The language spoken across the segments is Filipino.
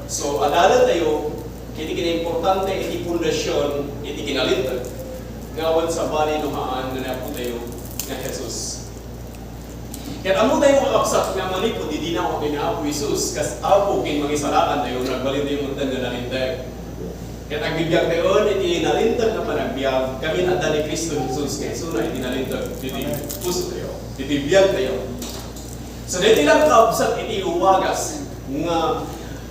So, adalan tayo, iti kina-importante, iti pundasyon, iti kinalintag, ngawad sa bali luhaan na napo tayo na Jesus. Kaya amo tayo kakapsat nga manipod, hindi na ako kina Apo Jesus, kas Apo kin mangisalaan tayo, nagbalin tayo muntan na nalintag. Kaya nagbibiyag tayo, iti nalintag na panagbiag, kami na ni Kristo Jesus, kaya suna iti nalintag, iti puso tayo, iti biyag tayo. So, dito lang kakapsat, iti uwagas, nga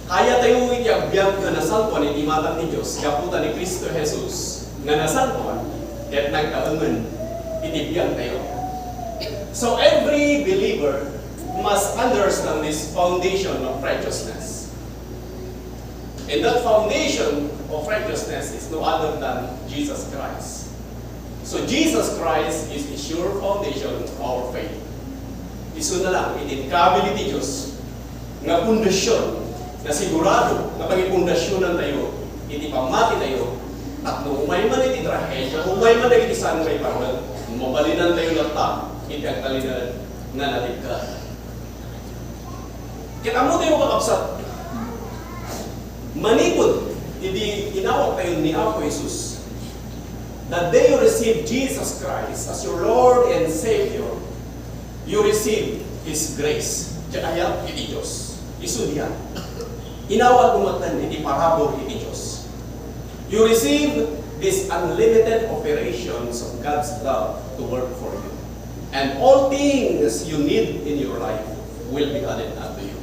kaya tayo iti agbyag na nasalpuan, iti matang ni Diyos, kaputan ni Kristo Jesus, nga nasalpuan, kaya nagkaungan, iti biyag tayo. So, every believer must understand this foundation of righteousness. And that foundation of righteousness is no other than Jesus Christ. So, Jesus Christ is the sure foundation of our faith. Iso na lang, itinakability Diyos, nga pundasyon, na sigurado, na pagipundasyonan tayo, iti pamati tayo, at nung umay man iti trahedya, umay man iti saan may parang, mabalinan tayo lata, iti ang kalinan na natin ka. Kaya mo tayo kakapsat, manipod, hindi inawag tayo ni Apo Jesus, that day you receive Jesus Christ as your Lord and Savior, you receive His grace. Kaya iti Diyos. Isu diyan. Inawag umatan, iti parabor iti Diyos. You receive these unlimited operations of God's love to work for you. And all things you need in your life will be added unto you.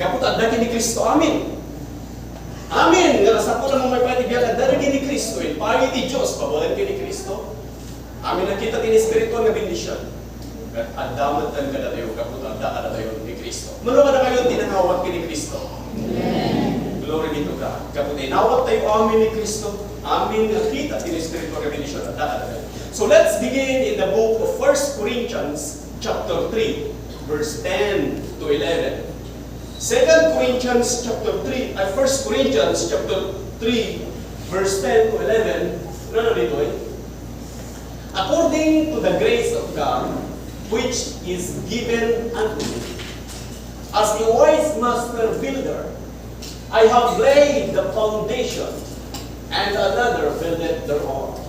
Kaput adda ni Kristo, amin. Amin. Nga sa po namang may patigyan, adda ni Kristo, pagi ti Diyos, pabalan ni Kristo. Amin na kita tini spiritual nga bendisyon. At addamat tan kada tayo, kaput adda kada tayo ni Kristo. Mano kada kayo tinangawag ni Kristo. Amen. Glory be to God. Kaput inawag tayo, amin ni Kristo. Amin nga kita tini spiritual nga bendisyon, adda kada tayo. So let's begin in the book of 1 Corinthians chapter 3, verse 10 to 11. 2 Corinthians chapter 3, 1 Corinthians chapter 3, verse 10 to 11. Ano dito eh? According to the grace of God, which is given unto me, as a wise master builder, I have laid the foundation, and another buildeth thereon.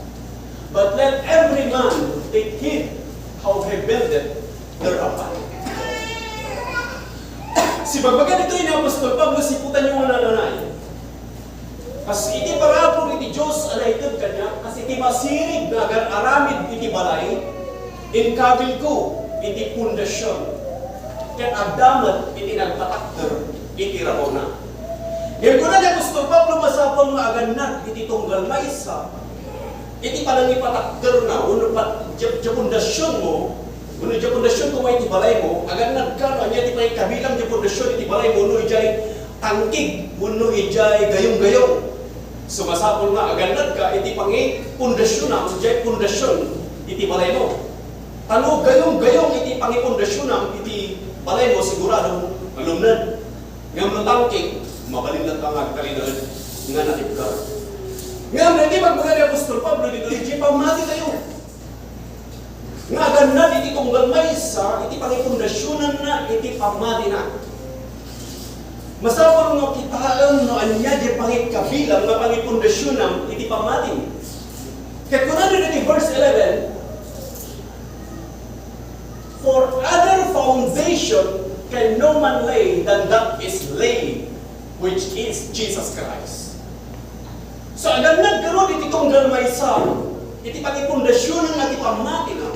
But let every man take heed how he buildeth thereupon. Si bagbaga dito ni Apostol Pablo, siputan yung nananay. Kasi iti parapong iti Diyos alaytod kanya, kasi iti masirig na agar aramid iti balay, inkabil ko iti pundasyon. Kaya agdamat iti nagpatakder iti raona. Ngayon ko na ni Apostol Pablo masapang maaganag iti tunggal maysa, iti palang ipatakder na, uno pa pundasyon mo, uno dya pundasyon ko may iti balay mo, agan nagkaroon niya iti may kabilang dya pundasyon iti balay mo, uno ijay tangkig, uno ijay gayong-gayong. Sumasapol nga, agan nagka, iti pangi pundasyon na, ijay pundasyon iti balay mo. Tano gayong-gayong iti pangi pundasyon na, iti balay mo, sigurado malumnan. Ngam no tangkig, mabalinat ka nga kalinaan nga natipkar. Ngayon, hindi magbaga ni Apostol Pablo dito, iti pamati tayo. Nga agad iti tunggal maysa, iti pangipundasyonan na, iti pamati na. Masapang no kitaan no anya di pangikabilang nga pangipundasyonan, iti pamati. Kaya kung ano iti verse 11, for other foundation can no man lay than that is laid, which is Jesus Christ. So, agad nagkaroon iti tunggal maysa, iti pangipundasyonan nga iti pamati na.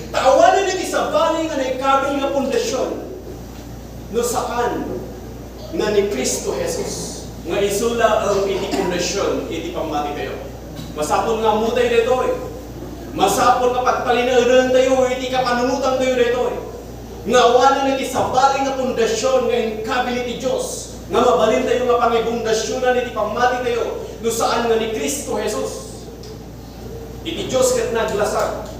Taawanan iti sa bali nga naikabil nga pundasyon, no saan nga ni Kristo Jesus, nga isula ang iti pundasyon, iti pamati kayo. Masapol nga mutay dito eh. Masapol nga pagpalinaaran tayo, iti kapanunutan tayo dito eh. Nga awanan iti sa bali nga pundasyon, nga inkabil iti Diyos, nga mabalin tayo nga pangibundasyonan iti pamati tayo, no saan nga ni Kristo Jesus. Iti Diyos kat naglasag,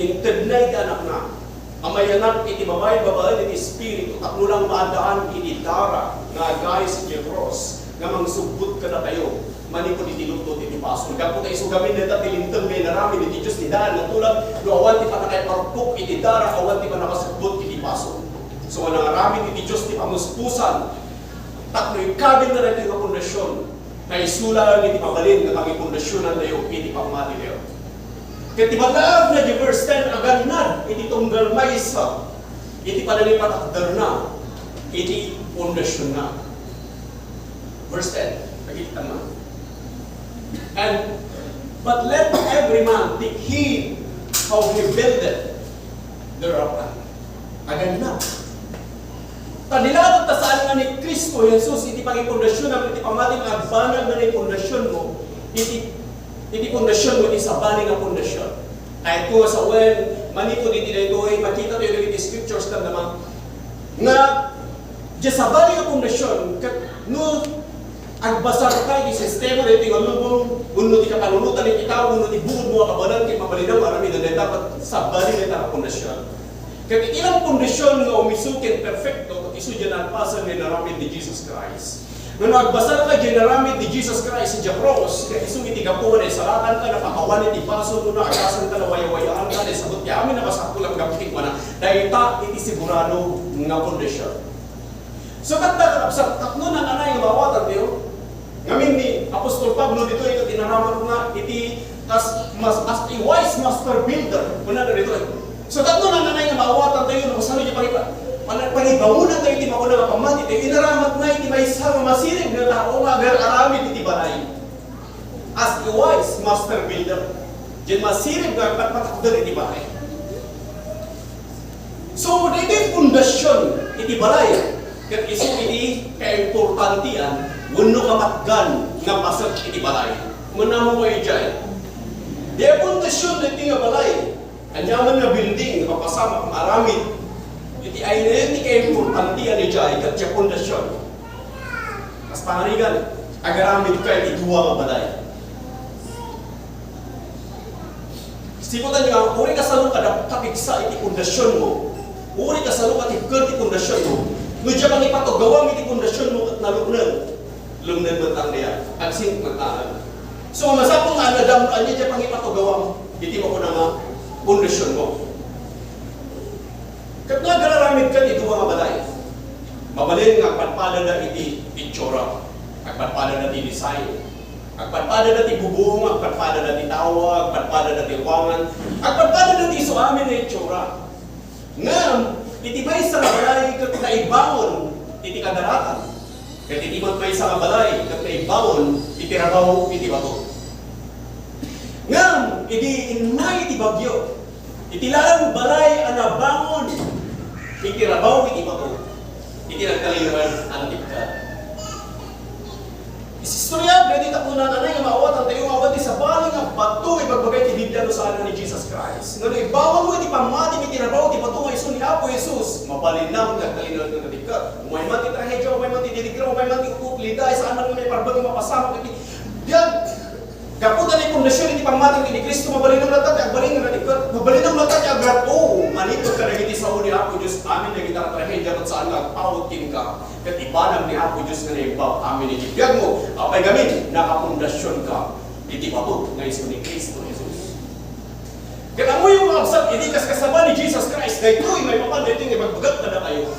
intednay ka anak na, amayanan iti babay iti Espiritu, at nulang maadaan iti dara, nga guys iti cross, nga mangsubbot ka na tayo, manipod iti luto iti paso. Gapo tayo sugamin na tatilintang may naramin iti Diyos ni daan, natulad, no awan ti pa nakaiparpok iti dara, awan ti pa nakasubbot iti paso. So nangaramid iti Diyos ti pamuspusan. Tapno ikabin na rin yung pundasyon. Na isula iti pabalin na kami pundasyonan na yung iti pamati niyo. Kaya tibalag na di verse 10 aganad iti tunggal maysa. Iti panalipatakdar na. Iti pundasyon na. Verse 10. Nakikita mo. But let every man take heed how he buildeth thereupon. Aganad. Tanilagot ta saan nga ni Kristo Jesus iti pangipundasyon ang iti pamating agbanag na ni pundasyon mo iti pundasyon mo iti sabali nga pundasyon. Kahit ko sa when manipod iti dayto ay makita tayo iti scriptures kan naman nga di sabali nga pundasyon no agbasar ka iti sistema iti ngalubong uno ti kapanunutan iti tao uno ti bukod mo kabanan kay mabalinaw marami na dapat sabali nga pundasyon. Kaya ilang pundasyon nga umisukin perfecto isu ginalpasan ni naramid ni Jesus Christ. Nung nagbasar ka ginaramid ni Jesus Christ sa cross, kaya isu itigapuan ay salatan ka na pakawan iti paso mo na agasan ka na wayawayaan ka na sabot niya amin na masakulang gapitin mo na dahil ta iti sigurado nga pundasyon. So kanta ka tatlo na nanay mawatan niyo. Ngamin ni Apostol Pablo dito ito tinaramat na iti as a wise master builder. Una na dito. So tatlo na nanay mawatan tayo na masalo niya paripa. Panibawunan tayo iti mauna nga pamati tayo inaramat na iti may isang masirig na tao nga agar aramid iti balay. As a wise master builder, dyan masirig nga patakdan iti balay. So, iti pundasyon iti balay, kat iso iti kaimportantian, wano kapatgan nga pasag iti balay. Muna mo kayo dyan. Di pundasyon iti nga balay, anyaman na building, papasama kang aramid, iti ay iti kaimportantian ni Jai kat siya pundasyon. Mas pangarigan, agaramid ka iti duwa nga balay. Siputan nyo, uri ka sa luka kapigsa iti pundasyon mo. Uri ka sa luka iti pundasyon mo. Nudya pang ipatogawang iti pundasyon mo at nalugnan. Lugnan matang niya. Agsing mataan. So, masapong nga nadamuan niya dyan pang ipatogawang iti mo ko na nga pundasyon mo. Kat nga gararamid ka iti duwa nga balay. Mabalin nga agpadpada na iti itsura. Agpadpada na iti design. Agpadpada na iti bubong, agpadpada na iti tawa, agpadpada na iti wangan. Agpadpada na iti isuamin na itsura. Ngam, iti may sa balay kat naibangon iti kadaratan. Kat iti may sa balay kat naibangon iti rabaw iti bato. Ngam, iti inay iti bagyo. Iti larang balay anabangon iti rabaw iti bato. Iti nagkaliran ang tipka. Istorya, pwede tapunan na nga maawatan tayo awat sa baling ang bato ipagbagay ti Biblia no saan ni Jesus Christ. Ngano ibawan mo iti pamati iti rabaw iti bato nga iso ni Apo Jesus. Mabalinam nagkaliran ng tipka. Umay man ti trahedya, umay man ti diligra, umay man ti uklida, saan man may parbag mapasama iti. Diyan, kaputan ni pundasyon iti pamating ni Kristo mabalinam latat agbaling nga tipka. Mabalinam latat agato manitod ka dagiti sa ni Apo Dios amin dagiti trahedya ket saan nga pawod kin ka. Ket ibanag ni Apo Dios nga naibaw amin iti biag mo. Apay gamin nakapundasyon ka iti bato nga isu ni Kristo Jesus. Ket amo yung absat iti kasama ni Jesus Christ daytoy may papan daytoy nga magbagat na kayo.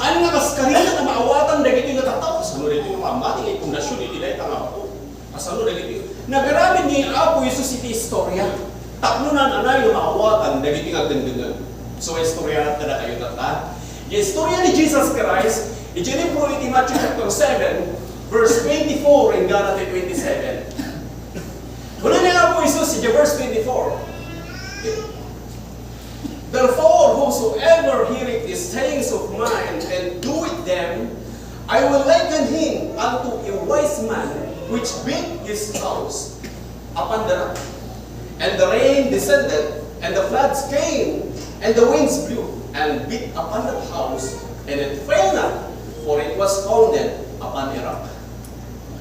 Han nga kas kanila na maawatan dagiti nga tataw sano daytoy nga pamating iti pundasyon iti dayta nga bato. Asano dagiti nagaramin ni Apo Jesus iti istorya. Tapnunan anay yung maawatan dagiti nga gendengan. So istorya na kayo tata. Yung istorya ni Jesus Christ, iti po iti Matthew chapter 7, verse 24 and gana 27. Wala niya Apo Jesus iti verse 24. Therefore, whosoever heareth these sayings of mine and doeth them, I will liken him unto a wise man which built his house upon the rock. And the rain descended, and the floods came, and the winds blew, and beat upon that house, and it fell not, for it was founded upon a rock.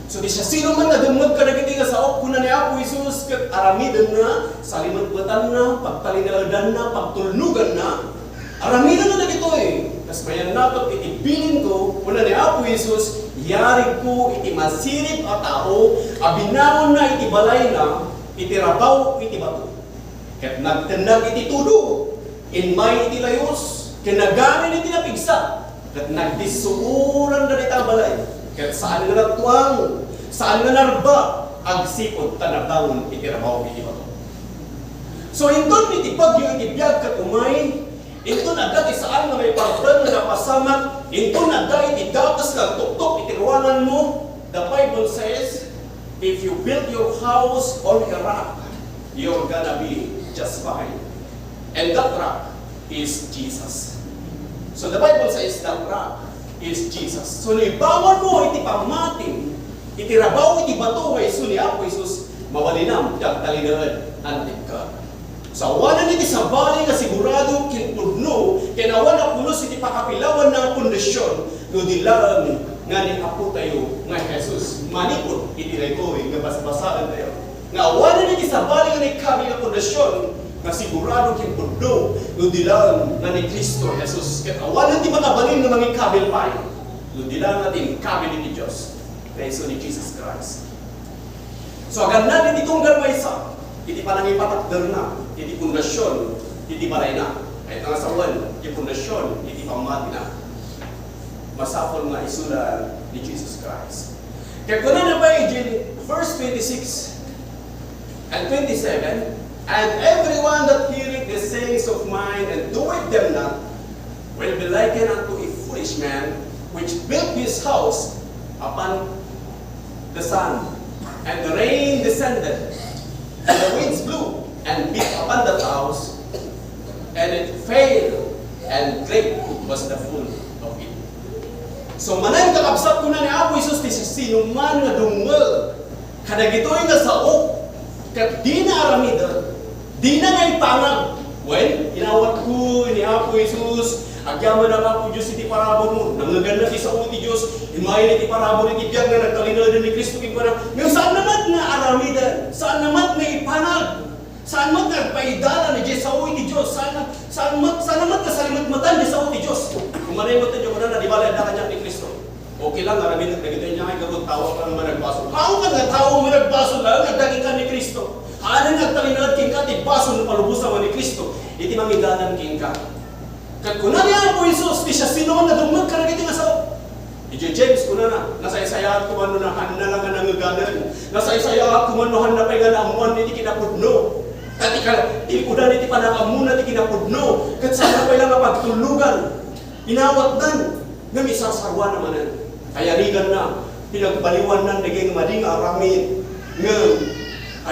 So di siya sino man na dumag ka nagiti nga sa kuna ni Apo Jesus ket aramidan na, salimatbatan na, pagtalinaldan na, pagtulnugan na, aramidan na dagito Kas mayan nato iti bilin ko, kuna ni Apo Jesus, yarig ko iti masirip a tao, abinangon na iti balay na, iti rabaw iti bato. Ket nagtendag iti tudo, in may iti layos, kinaganin iti napigsa, kat nagdisuuran na ita balay, kat saan nga natuang, saan nga narba, agsipod tanabangon iti rabaw iti bato. So inton iti bagyo iti biyag kat umay, inton agad isaan nga may pagdan nga napasamak, inton agad iti dapas nga tuktok iti ruangan mo. The Bible says, if you build your house on a rock, you're gonna be just fine. And that rock is Jesus. So the Bible says that rock is Jesus. So nibawan mo iti pamating, iti rabaw iti bato nga isu ni Apo Isus, mawalinam dag talinaan antik ka. So awanan iti sabali nga sigurado kinpudno, kinawan na pulos iti pakapilawan na pundasyon, no dilaan nga ni Apo tayo nga Jesus. Manipod iti retoy nga basbasaan tayo. Nga awanan iti sabali nga ni kami nga pundasyon, nga sigurado kinpudno, no dilaan nga ni Kristo Jesus. Ket awanan ti makabalin nga mga kabil pay, no dilaan natin kabil ni Diyos, nga isu ni Jesus Christ. So agad natin itunggal may isa, iti panangipatakder na, iti pundasyon, iti balay na. Kahit nga sa wan, iti pundasyon, iti pamati na. Masapol nga isula ni Jesus Christ. Kaya kung na ba in verse 26 and 27, and everyone that heareth the sayings of mine and doeth them not will be likened unto a foolish man which built his house upon the sun, and the rain descended, and the winds blew and beat upon that house, and it failed, and great was the fall of it. So manay kakabsat ko na ni Apo Isus ti sinuman nga dungel, kadagitoy nga saok, kat di na aramidan, di na ngay pangag. Well, inawat ko ni Apo Isus, agyaman ang Apo Diyos iti parabor mo, nangagan na ti sao ti Diyos, imayin iti parabor iti biyag nga nagtalinadan ni Kristo king parang, ngayon saan naman nga aramidan, saan naman nga ipanag, saan naman nagpaidala ni sao iti Diyos, saan naman nga salimat-matan ni sao ti Diyos. Kung manay mo tayo na nadibalay na kanya ni Kristo, okay lang, aramidan na gito niya ay gagod tawa ka naman nagbaso. How ka nga tawa mo nagbaso lang, nagdaging ka ni Kristo. Ano nagtalinad king ka, ti baso ng palubusan mo ni Kristo, iti mangidanan king ka. Kat kuna niya Apo Isus, ti siya sino na dumag ka na kiti nga sao. Iti James kuna na, nasaysayahat kumano na hana lang nga nangaganan, nasaysayahat kumano hana pa nga naamuan iti kinapudno. At ikudan iti panakamuna iti kinapudno, kat sana pa lang pagtulugan, inawat nan, nga misasarwa naman kayarigan na, pinagbaliwan nan, naging mading aramin, nga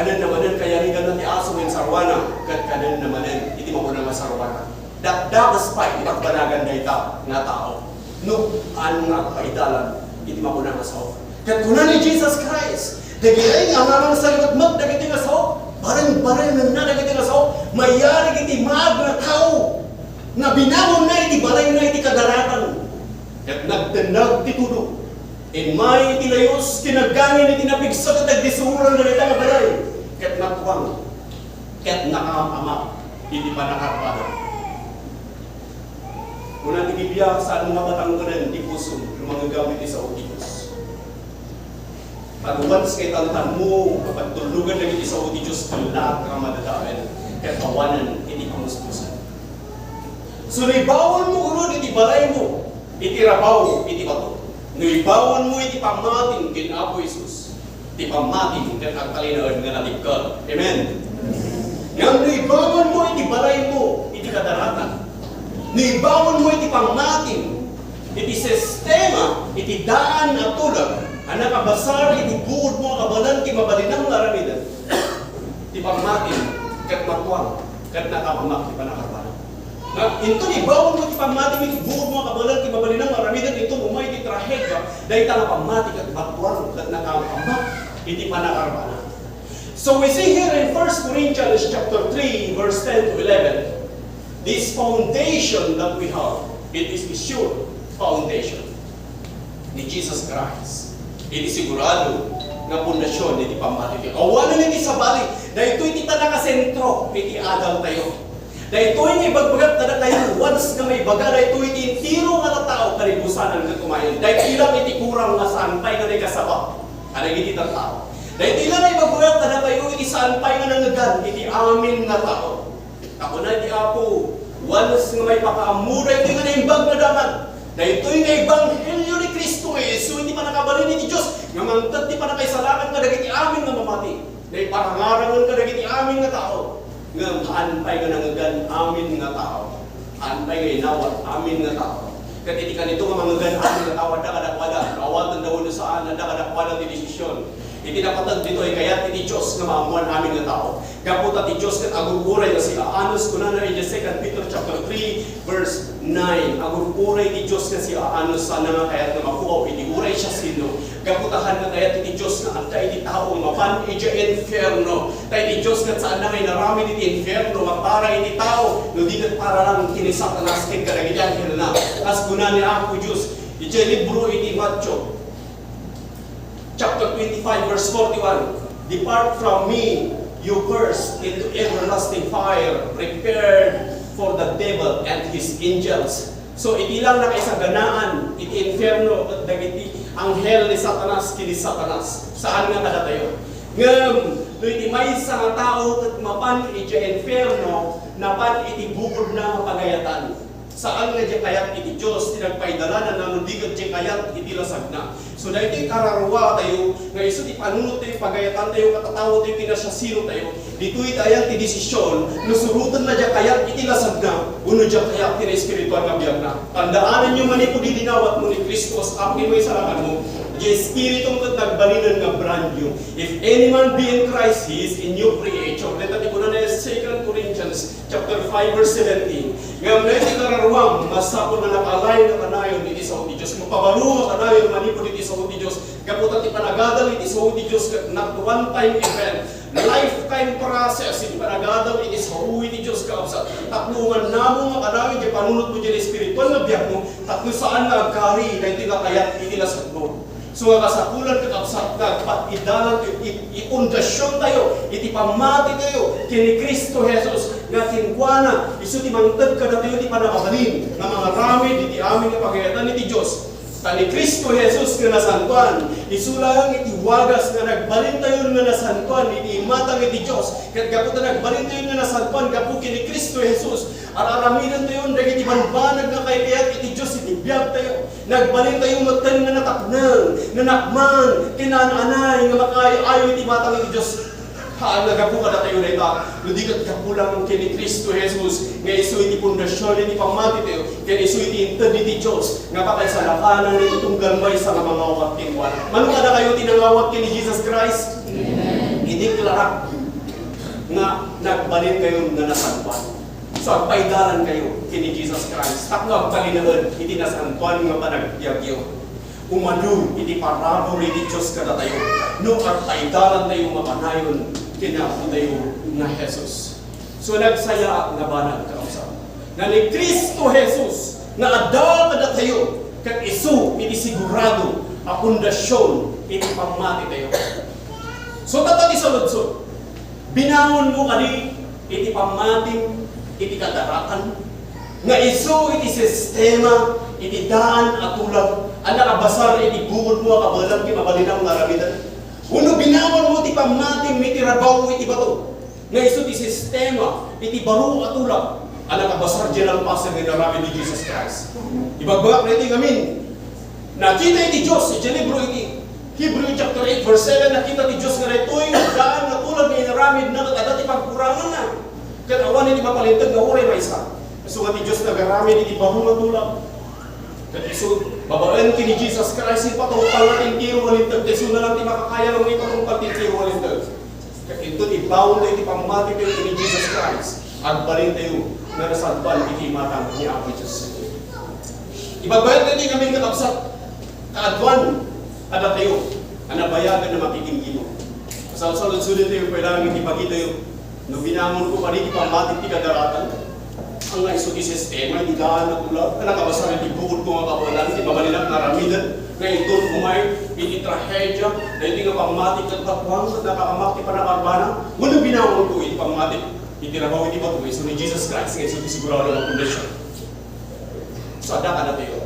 anan naman kayarigan na ti aso ng sarwana, kat kanan naman iti mamunang masarwana. Dakdakas pa ipagbanagan na ita nga tao. No, ano nga paidalan, iti mamunang masaw. Kat kuna ni Jesus Christ, dagiray nga nga sa limat dagiti nga sao, bareng-bareng na dagiti nga sao, mayari iti maag na tao, nga binamon na iti balay na iti kadaratan. Kat nagdanag ti tudo. In may iti layos, kinagangin iti napigsat at nagdisuran na ita nga balay. Kat natuwang, kat nakamamak, iti panakarpada. Kung natigibiyang saan mga batangganan, di puso, yung mga gamit sa Diyos. Pag once kay tantan mo, kapag tulugan na iti sa Diyos, lahat ka madadaan, kaya tawanan, iti pamuspusan. So, naibawan mo ulo, iti balay mo, iti rabaw, iti bato. Naibawan mo, iti pamating, kin Apo Isus. Iti pamating, kin ang kalinaan nga natip ka. Amen? Ngayon, naibawan mo, iti balay mo, iti kadaratan. Naibawan mo iti pangmating, iti sistema, iti daan at tulag, ang nakabasar, iti buod mo, kabalan, ti mabalinang naramidan. Iti pangmating, kat matuwang, kat nakapamak, ti panakarpan. Ito naibawan mo iti pangmating, iti buod mo, kabalan, ti mabalinang naramidan, ito umay, iti trahedya, dahil tanga pangmating, kat matuwang, kat nakapamak, iti panakarpan. So we see here in 1 Corinthians chapter 3, verse 10 to 11, this foundation that we have, it is the sure foundation ni Jesus Christ. Iti sigurado nga pundasyon iti pamati. Awanan iti sabali, dahil iti tanakasentro, iti Adam tayo. Dahil ito yung ibagbagat na tayo, once na may baga, dahil ito iti tiro nga na tao, karibusanan nga kumayon. Dahil ilang iti kurang nga sampay nga nagkasaba, kanang iti ng tao. Dahil ilang na ibagbagat na tayo, iti sampay nga nangagan, iti amin nga tao. Ako na iti Apo, Once nga may pakaamuray ito nga naimbag na daman. Na ito'y nga Ebanghelyo ni Kristo Yesu, hindi pa nakabalin ni Diyos. Nga mangtad di pa nakaisalangan nga dagiti amin nga mamati. Na iparangarangan ka dagiti amin nga tao. Nga maanpay nga nangagan amin nga tao. Anpay nga inawat amin nga tao. Kat iti ka nito nga mangagan amin nga tao, dakadakwada. Awatan daw na saan, dakadakwada ti desisyon. Iti napatag dito ay kayat iti Diyos nga maamuan amin nga tao. Kaputa ti Diyos kat aguguray nga sila. Anos ko na in 2 Peter chapter 3 verse 9. Aguguray ti Diyos nga sila. Anos sana nga kayat nga makuaw. Iti uray siya sino. Kaputahan nga kayat iti Diyos nga anta iti tao mapan iti inferno. Tay iti Diyos nga saan na ngay narami iti inferno. Mapara iti tao. No di kat para lang kinisatanas kin karagityan na. As guna ni ako Diyos. Iti libro iti Matthew chapter 25 verse 41. Depart from me, you cursed, into everlasting fire, prepared for the devil and his angels. So iti lang na kaisa ganaan, iti inferno at dagiti anghel ni Satanas kini Satanas. Saan nga kadatayo? Ngem, no iti maysa nga tao ket mapan iti inferno, napan iti bukod na pagayatan. Saan nga di kayat iti Diyos, tinagpaidala na nanudigat di kayat iti lasag na. So dahil iti kararwa tayo, nga iso ti panunod tayo, pagayatan tayo, katatawa tayo, pinasyasiro tayo, dito'y tayo ti desisyon, nusurutan na di kayat iti lasag na, uno di kayat iti espiritual na biyag na. Tandaanan nyo man ito di dinawat mo ni Kristos, apin mo isalangan mo, di Espiritu kat nagbalinan nga brand new. If any man be in Christ, he is a new creature. Let natin na 2 Corinthians chapter 5 verse 17. Ngam na iti kararwang, masapon na nakalay na kanayon iti sa Diyos. Mapabalu nga kanayon manipod iti sa Diyos. Kaputat ipanagadal iti sa Diyos, not one time event. Lifetime process, iti panagadal iti sa iti Diyos kaabsat. Tatlungan namo nga kanayon, di panunod mo dyan espiritual na biyak mo, tatlo saan nga agkari, na iti kakayat iti lasag mo. So nga kasakulan kakabsat ka, patidalan, ipundasyon tayo, iti pamati tayo, kini Kristo Jesus, nga kinkwana, iso ti mangtad ka na tayo, ti panakabalin, nga mga ramid, iti amin nga pagayatan iti Diyos. Tani Kristo Jesus nga nasantuan, isulang iti wagas nga nagbalin tayo nga nasantuan, iti imatang iti Diyos, kat gaputa nagbalin tayo nga nasantuan, gapu kini Kristo Jesus, aramidan tayo, dagiti banbanag nga kayat iti Diyos, iti biyag tayo, nagbalin tayo matan nga nataknang, nanakman, kinananay, nga makayo iti matang iti Diyos. Haan nagapu ka na tayo na ita, ludikat kapulang kini Kristo Jesus, nga iso iti pundasyon, iti pamati tayo, kaya iso iti intad iti Diyos, nga pakay sa lakanan iti tunggalmay sa nga mga awat kinwan. Mano ka na kayo tinangawat kini Jesus Christ? Amen. Ideklara nga nagbalin kayo na nasantuan. So agpaidalan kayo kini Jesus Christ. Takno agbalinaon, iti nasantuan nga panagbiagyo. Umanu, iti parabor iti Diyos kada tayo. No agpaidalan tayo mapanayon, kinapo tayo na Jesus. So nagsaya nga banag kausap. Na ni Kristo Jesus, na adda kada tayo, kat isu, iti sigurado, a pundasyon, iti pamati tayo. So tatati sa ludsod, binangon mo kani, iti pamating, iti kadaratan, nga isu, iti sistema, iti daan at tulag, ang nakabasar, iti bukod mo, kabalang, kimabalinang naramitan. Uno binawan mo iti pamating, iti rabaw, iti bato. Nga iso ti sistema, iti baro at tulag, ang nakabasar dyan ang pasang ng narami ni Jesus Christ. Ibagbagak na iti ngamin. Nakita iti Diyos, iti libro iti Hebrew chapter 8 verse 7, nakita ti Diyos nga na ito'y daan na tulag na inaramid na katadati pagkurangan na. Kanawan iti mapalintag na uray may isa. So nga ti Diyos nagaramid iti baro at tulag. So, babaan kini Jesus Christ, ipatungkal natin tiro walintag. Teso na lang ti makakaya lang ipatungkal ti tiro walintag. Kaya ito, ibawon tayo, ipamati tayo kini Jesus Christ. Agbalin tayo na nasantuan, iti matang ni Apo Diyos. Ibabayan natin kami kakabsat, kaadwan, kada tayo, anabayagan na makikingin mo. Kasalsalod-sulod tayo, kailangan ipagita tayo, no binangon ko pa rin, ipamati ti kadaratan. Ang iso ti sistema, hindi daan na tulad, nakabasa iti bukod ko nga kawalan, di mabalinak na ramidan, ngayon doon kumay, iti trahedya, na hindi nga pamatik at katwang, at nakakamak ti panakarbana, muna binangon ko iti pamatik, iti rabaw iti bato, iso ni Jesus Christ, ngayon iso ti sigurado ng kondisyon. So ada ka na tayo,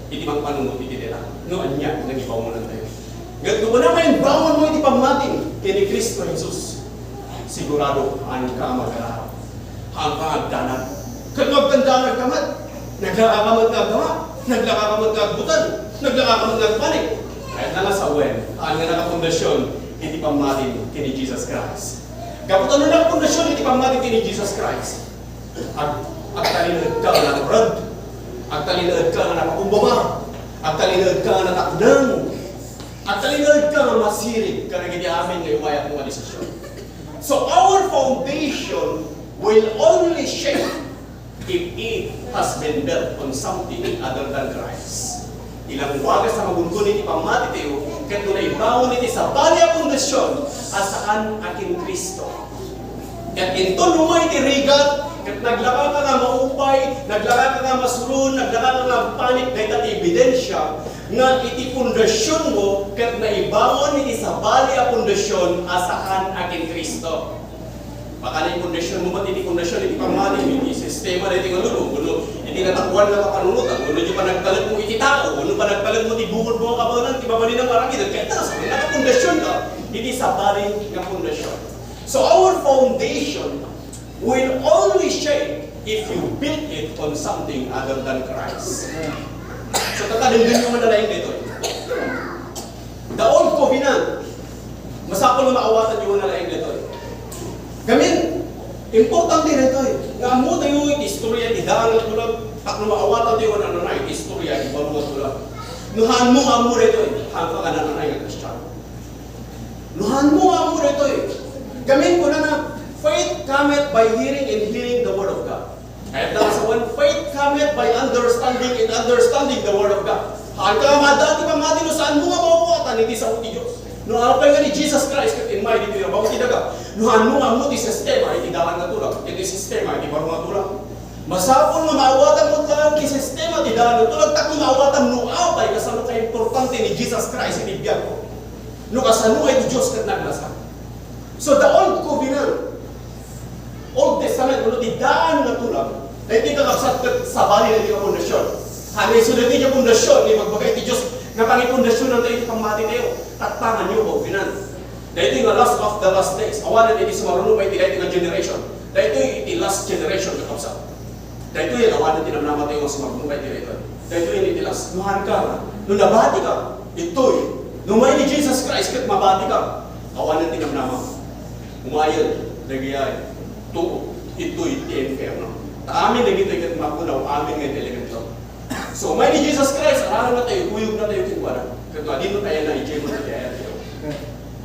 iti magpanunod iti nila, noon niya, nag-ibaw mo lang tayo. Ngayon kung naman, bangon mo iti pamatik, kini Kristo Jesus, sigurado, ang ka mag-arap, ang ka agdanag, Kat magtanda nagkamat, naglakakamad nga gawa, naglakakamad nga butan, naglakakamad nga panik. Kahit na nga sa wen, ang nga nakapundasyon, hindi pamatin kini Jesus Christ. Kapag ano nakapundasyon, hindi pamatin kini Jesus Christ. Ang talinod ka na nakurad, ang talinod ka na napakumbaba, ang talinod ka na nakudang, ang talinod ka na masirig, ka na gini amin ngayon mayak mga desisyon. So our foundation will only shake if it has been built on something other than Christ. Ilang wagas na magungunin ni pamatiteo, kat kung naibawon iti sa balya pundasyon, asaan aking Kristo. Kat ito lumay ti rigat, kat naglaka ka nga maupay, naglaka ka nga masulun, naglaka ka nga panik, dahil iti ebidensya, nga iti pundasyon mo, kat naibawon iti sa balya pundasyon, asaan aking Kristo. Baka na yung pundasyon mo, ba't iti pundasyon, iti pamating, iti sistema na iti ngalulo, hindi natakbuhan na kapanunutan, ano di pa nagpalag mo iti tao, ano pa nagpalag mo iti bukod mo kabanan, iti babali ng marami, kaya taas, nakapundasyon ka, iti sa bali ng pundasyon. So our foundation will only shake if you build it on something other than Christ. So tatadindin yung manalaing dito. The old covenant, masapol na maawatan yung manalaing dito. Gamin, importante na ito eh. Nga mo tayo istorya, idaan at tulang, tak na maawatan tayo ano na istorya, ibaruan tulang. Nuhan mo nga mo rito eh, hanggang ka na nanay ng Kristiyano. Nuhan mo nga mo rito eh. Gamin ko na faith cometh by hearing and hearing the word of God. Kahit na sa one, faith cometh by understanding and understanding the word of God. Hanggang madati pa matino saan mo nga maawatan, hindi sa uti Diyos. No apay nga ni Jesus Christ kat in mind iti rabaw ti daga. No anu ang ti sistema iti dalan nga tulak. Iti sistema iti baro nga tulak. Masapol nga maawatan mo lang ti sistema ti dalan nga tulak tak maawatan no apay kasano ka importante ni Jesus Christ iti biag ko. No kasano ay Dios kat naglasan. So the old covenant, Old Testament uno ti daan nga tulak. Dahil ti kakabsat kat sa bali na ti pundasyon. Hanay sunod ti pundasyon ni magbagay ti Dios nga pangipundasyon ng tayo pamati tayo, tatangan nyo o binan. Dahil ito yung last of the last days. Awanan iti sumarunong pa iti dahil ito generation. Dahil ito yung iti last generation na kapsa. Dahil ito yung awanan iti namnama tayo ang sumarunong pa iti dahil ito. Dahil ito yung iti last. Nuhan ka na. Nung nabati ka, ito yung. Nung may ni Jesus Christ kat mabati ka, awanan iti namnama. Umayan, nagiyay, tuko, ito yung iti inferno. Amin na gito yung mapunaw, amin nga iti elemento. So, may ni Jesus Christ, araw na tayo, uyog na tayo kinwara. Kaya dito tayo na, i-jay mo na tayo.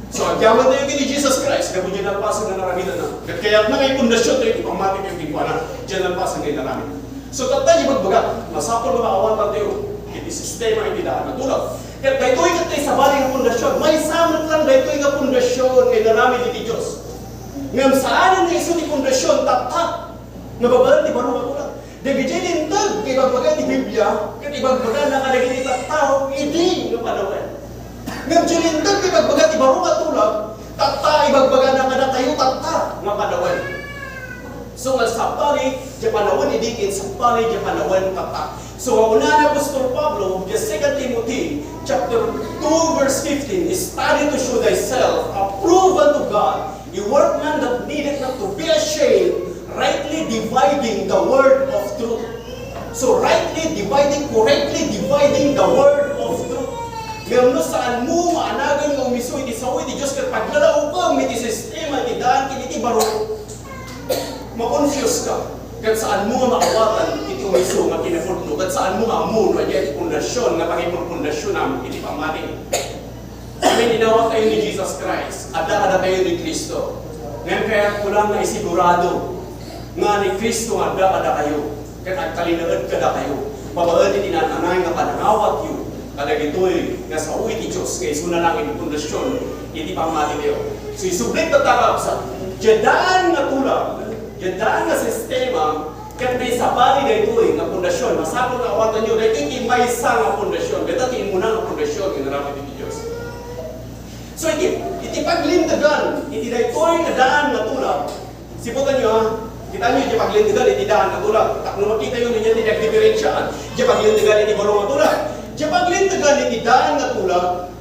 So, agyaman tayo kini Jesus Christ, kaya dyan ang pasang na naramitan na. Kaya na ngay pundasyon tayo, ipamatik yung kinwara, dyan ang pasang ngay naramit. So, tatay, ibagbaga, masapol na maawatan tayo, iti sistema, iti daan na tulad. Kaya dahito yung tayo sa bali ng pundasyon, may samot lang dahito yung pundasyon, ngay naramit iti Diyos. Ngayon, saan na iso ni pundasyon, tatak, nababalan, di ba naman tulad? Dagiti lintag, ibagbaga di Biblia, kat ibagbaga nakalagay ita tao, hindi nga panawan. Ngam lintag, ibagbaga di baro katulad, tata, ibagbaga na kada tayo, tata, nga panawan. So nga sapali, di panawan, idikin, sapali, di panawan, tata. So ang una na Apostol Pablo, the 2 Timothy, chapter 2, verse 15, study to show thyself, approved unto God, a workman that needeth not to be ashamed, rightly dividing the word of truth. So rightly dividing, correctly dividing the word of truth. Ngayon no saan mo maanagan ng umiso iti sawi ti Diyos kat paglalaw ka iti sistema iti daan iti baro. Ma-confuse ka. Kat saan mo nga maawatan iti umiso nga kinapurno. Kat saan mo nga amun na iti pundasyon nga pangipurpundasyon namin iti pamating. Kami ninawag kayo ni Jesus Christ. Ada kayo ni Kristo. Ngayon kaya kulang na isigurado nga ni Kristo nga ada kayo, kat kalinaad kada kayo, pabaan iti nananay nga panangawat yu, kada gitoy nga sa uwi ti Diyos, nga isuna lang iti pundasyon, iti pamati niyo. So isublit na takapsa, jadaan nga tulang, jadaan nga sistema, kat may sabali na ito'y nga pundasyon, masapol na awatan nyo, dahil iti may isa nga pundasyon, betatiin mo na nga pundasyon, ginaramit iti Diyos. So iti paglintagan, iti na ito'y nga daan nga tulang, siputan nyo ha, kita nyo, di paglintigan, iti daan na tulad. Tak no makita yun, hindi nag-diferensyaan. Di paglintigan, iti barong na tulad. Di paglintigan, iti daan na tulad.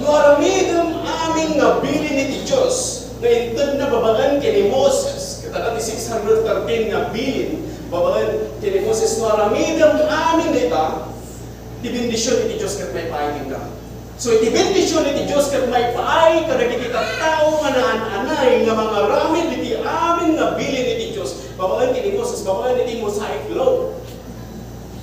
No aramidam aming nga bilin iti Diyos, na intad na babagan kini Moses, Kita dati 613 nga bilin, babaan, kini Moses no aramidam amin dita, ti bendisyon iti Diyos kat may paaying ka. So iti bendisyon iti Diyos kat may paay, kadagiti tattao nga naan-anay, nga mga ramid iti amin nga bilin iti Diyos. Babaan kini Moses, babaan iti mosaic law.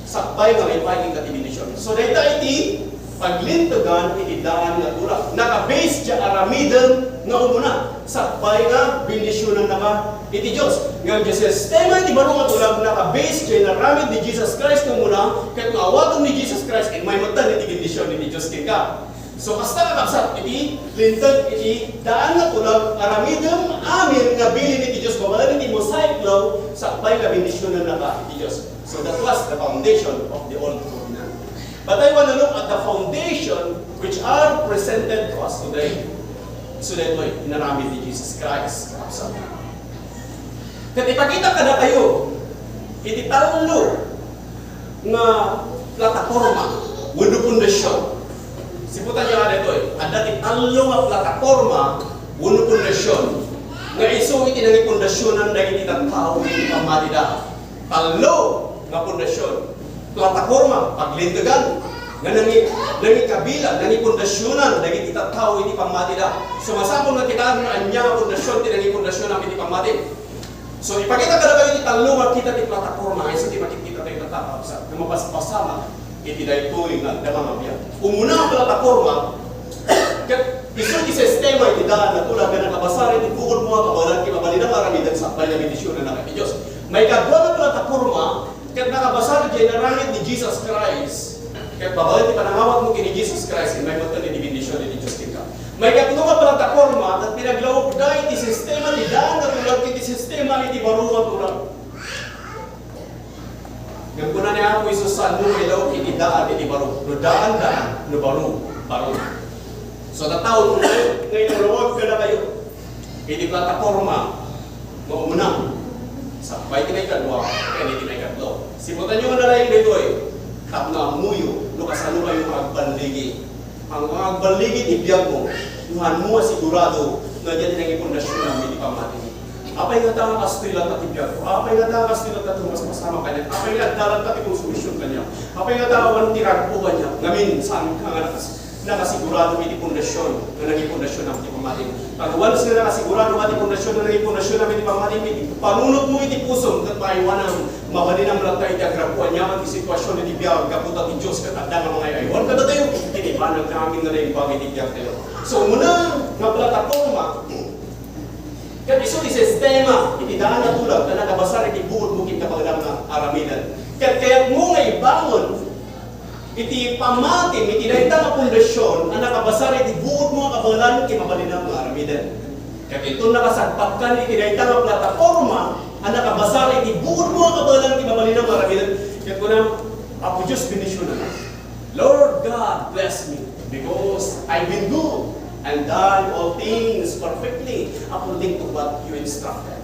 Sakbay nga may paaying ka ti bendisyon. So dahita iti, paglintugan iti daan nga tulak. Naka-base siya aramidam nga umuna. Sakbay nga bendisyonan na ka iti Diyos. Nga ang sistema iti baro nga tulak naka-base siya naramid ni Jesus Christ nga muna. Kahit maawatan ni Jesus Christ ay may matan iti bendisyon iti Diyos ka. So kasta kakabsat iti lintag iti daan nga tulak aramidam amin nga bilin iti Diyos. Babalan iti mosaic law sakbay nga bendisyonan na ka iti Diyos. So that was the foundation of the old covenant. But I want to look at the foundation which are presented to us today. So that way, inaramid ni Jesus Christ. Kat ipakita ka na kayo, iti talo nga plataforma, wano pundasyon. Siputan niyo nga dito ada ti talo nga plataforma, wano pundasyon. Nga iso iti nang pundasyonan na iti tao iti pamatida. Talo nga pundasyon. Plataforma, paglindagan, nga nangi kabila, nangi pundasyonan, nangi kita tao iti pamatida. So masapon nga kita ang anya pundasyon, nangi pundasyon ang iti pamati. So ipakita ka na kayo iti talungan kita iti plataforma, ay sa iti makikita tayo natatapsa, na mapasama, iti daytoy nga damang abiyag. Umuna ang plataforma, iso iti sistema iti daan na tulad na nakabasari iti bukod mo ang kabalan, kimabalina maramidan sa akbay na bendisyonan na kay Diyos. May kagwa na plataforma, kat nakabasari dyan naramid ni Jesus Christ, kat babalik ti panangawat mo kini Jesus Christ, may matan ni bendisyon ni Diyos ka. May katulong nga plataforma, at pinaglawag na iti sistema, ti daan na tulad, iti sistema, iti baruang tulad. Yung kuna niya ako iso sa no ilaw, iti daan, iti baru. No daan, no baru. So natawag mo ngayon lawag ka na kayo. Iti plataforma, maumunang. Sakbay tinay kadwa, kaya tinay kadlo. Simutan nyo nga nalayin dito tap na muyo, kasano kayo agbaligi. Ang agbaligi tibiyag mo, nuhan mo sigurado na dyan ang ipundasyon namin ipamati. Apay nga tanga kastilat at tibiyag ko, apay nga tanga kastilat at mas masama kanya, apay nga dalat at ikong solusyon kanya, apay nga tawan tirag po kanya, ngamin saan ka nga nakasigurado may pundasyon na naging pundasyon ng ipamati. Pag once nga nakasigurado may pundasyon na naging pundasyon ng ipamati, panunod mo iti puso at maiwanang mabalin ang lang tayo diagrapuan niya ang sitwasyon na ibiyag kaputa ti Diyos kat adda nga mga aywan kada tayo inibanag namin na rin bagay ibiyag tayo. So muna nga plataforma kat iso ti sistema iti daan na tulad na nakabasar iti buod bukid kapagalang na aramidan. Kat kaya mo nga ibangon iti pamatin, iti dayta nga pundasyon, ang nakabasar iti buod mo kabalan iti mabalinang nga aramidan. Kaya ito nakasagpatkan iti dayta nga plataforma, ang nakabasar iti buod mo kabalan iti mabalinang nga aramidan. Kaya ko na, Apo Diyos bendisyonan. Lord God bless me because I've been good and done all things perfectly according to what you instructed.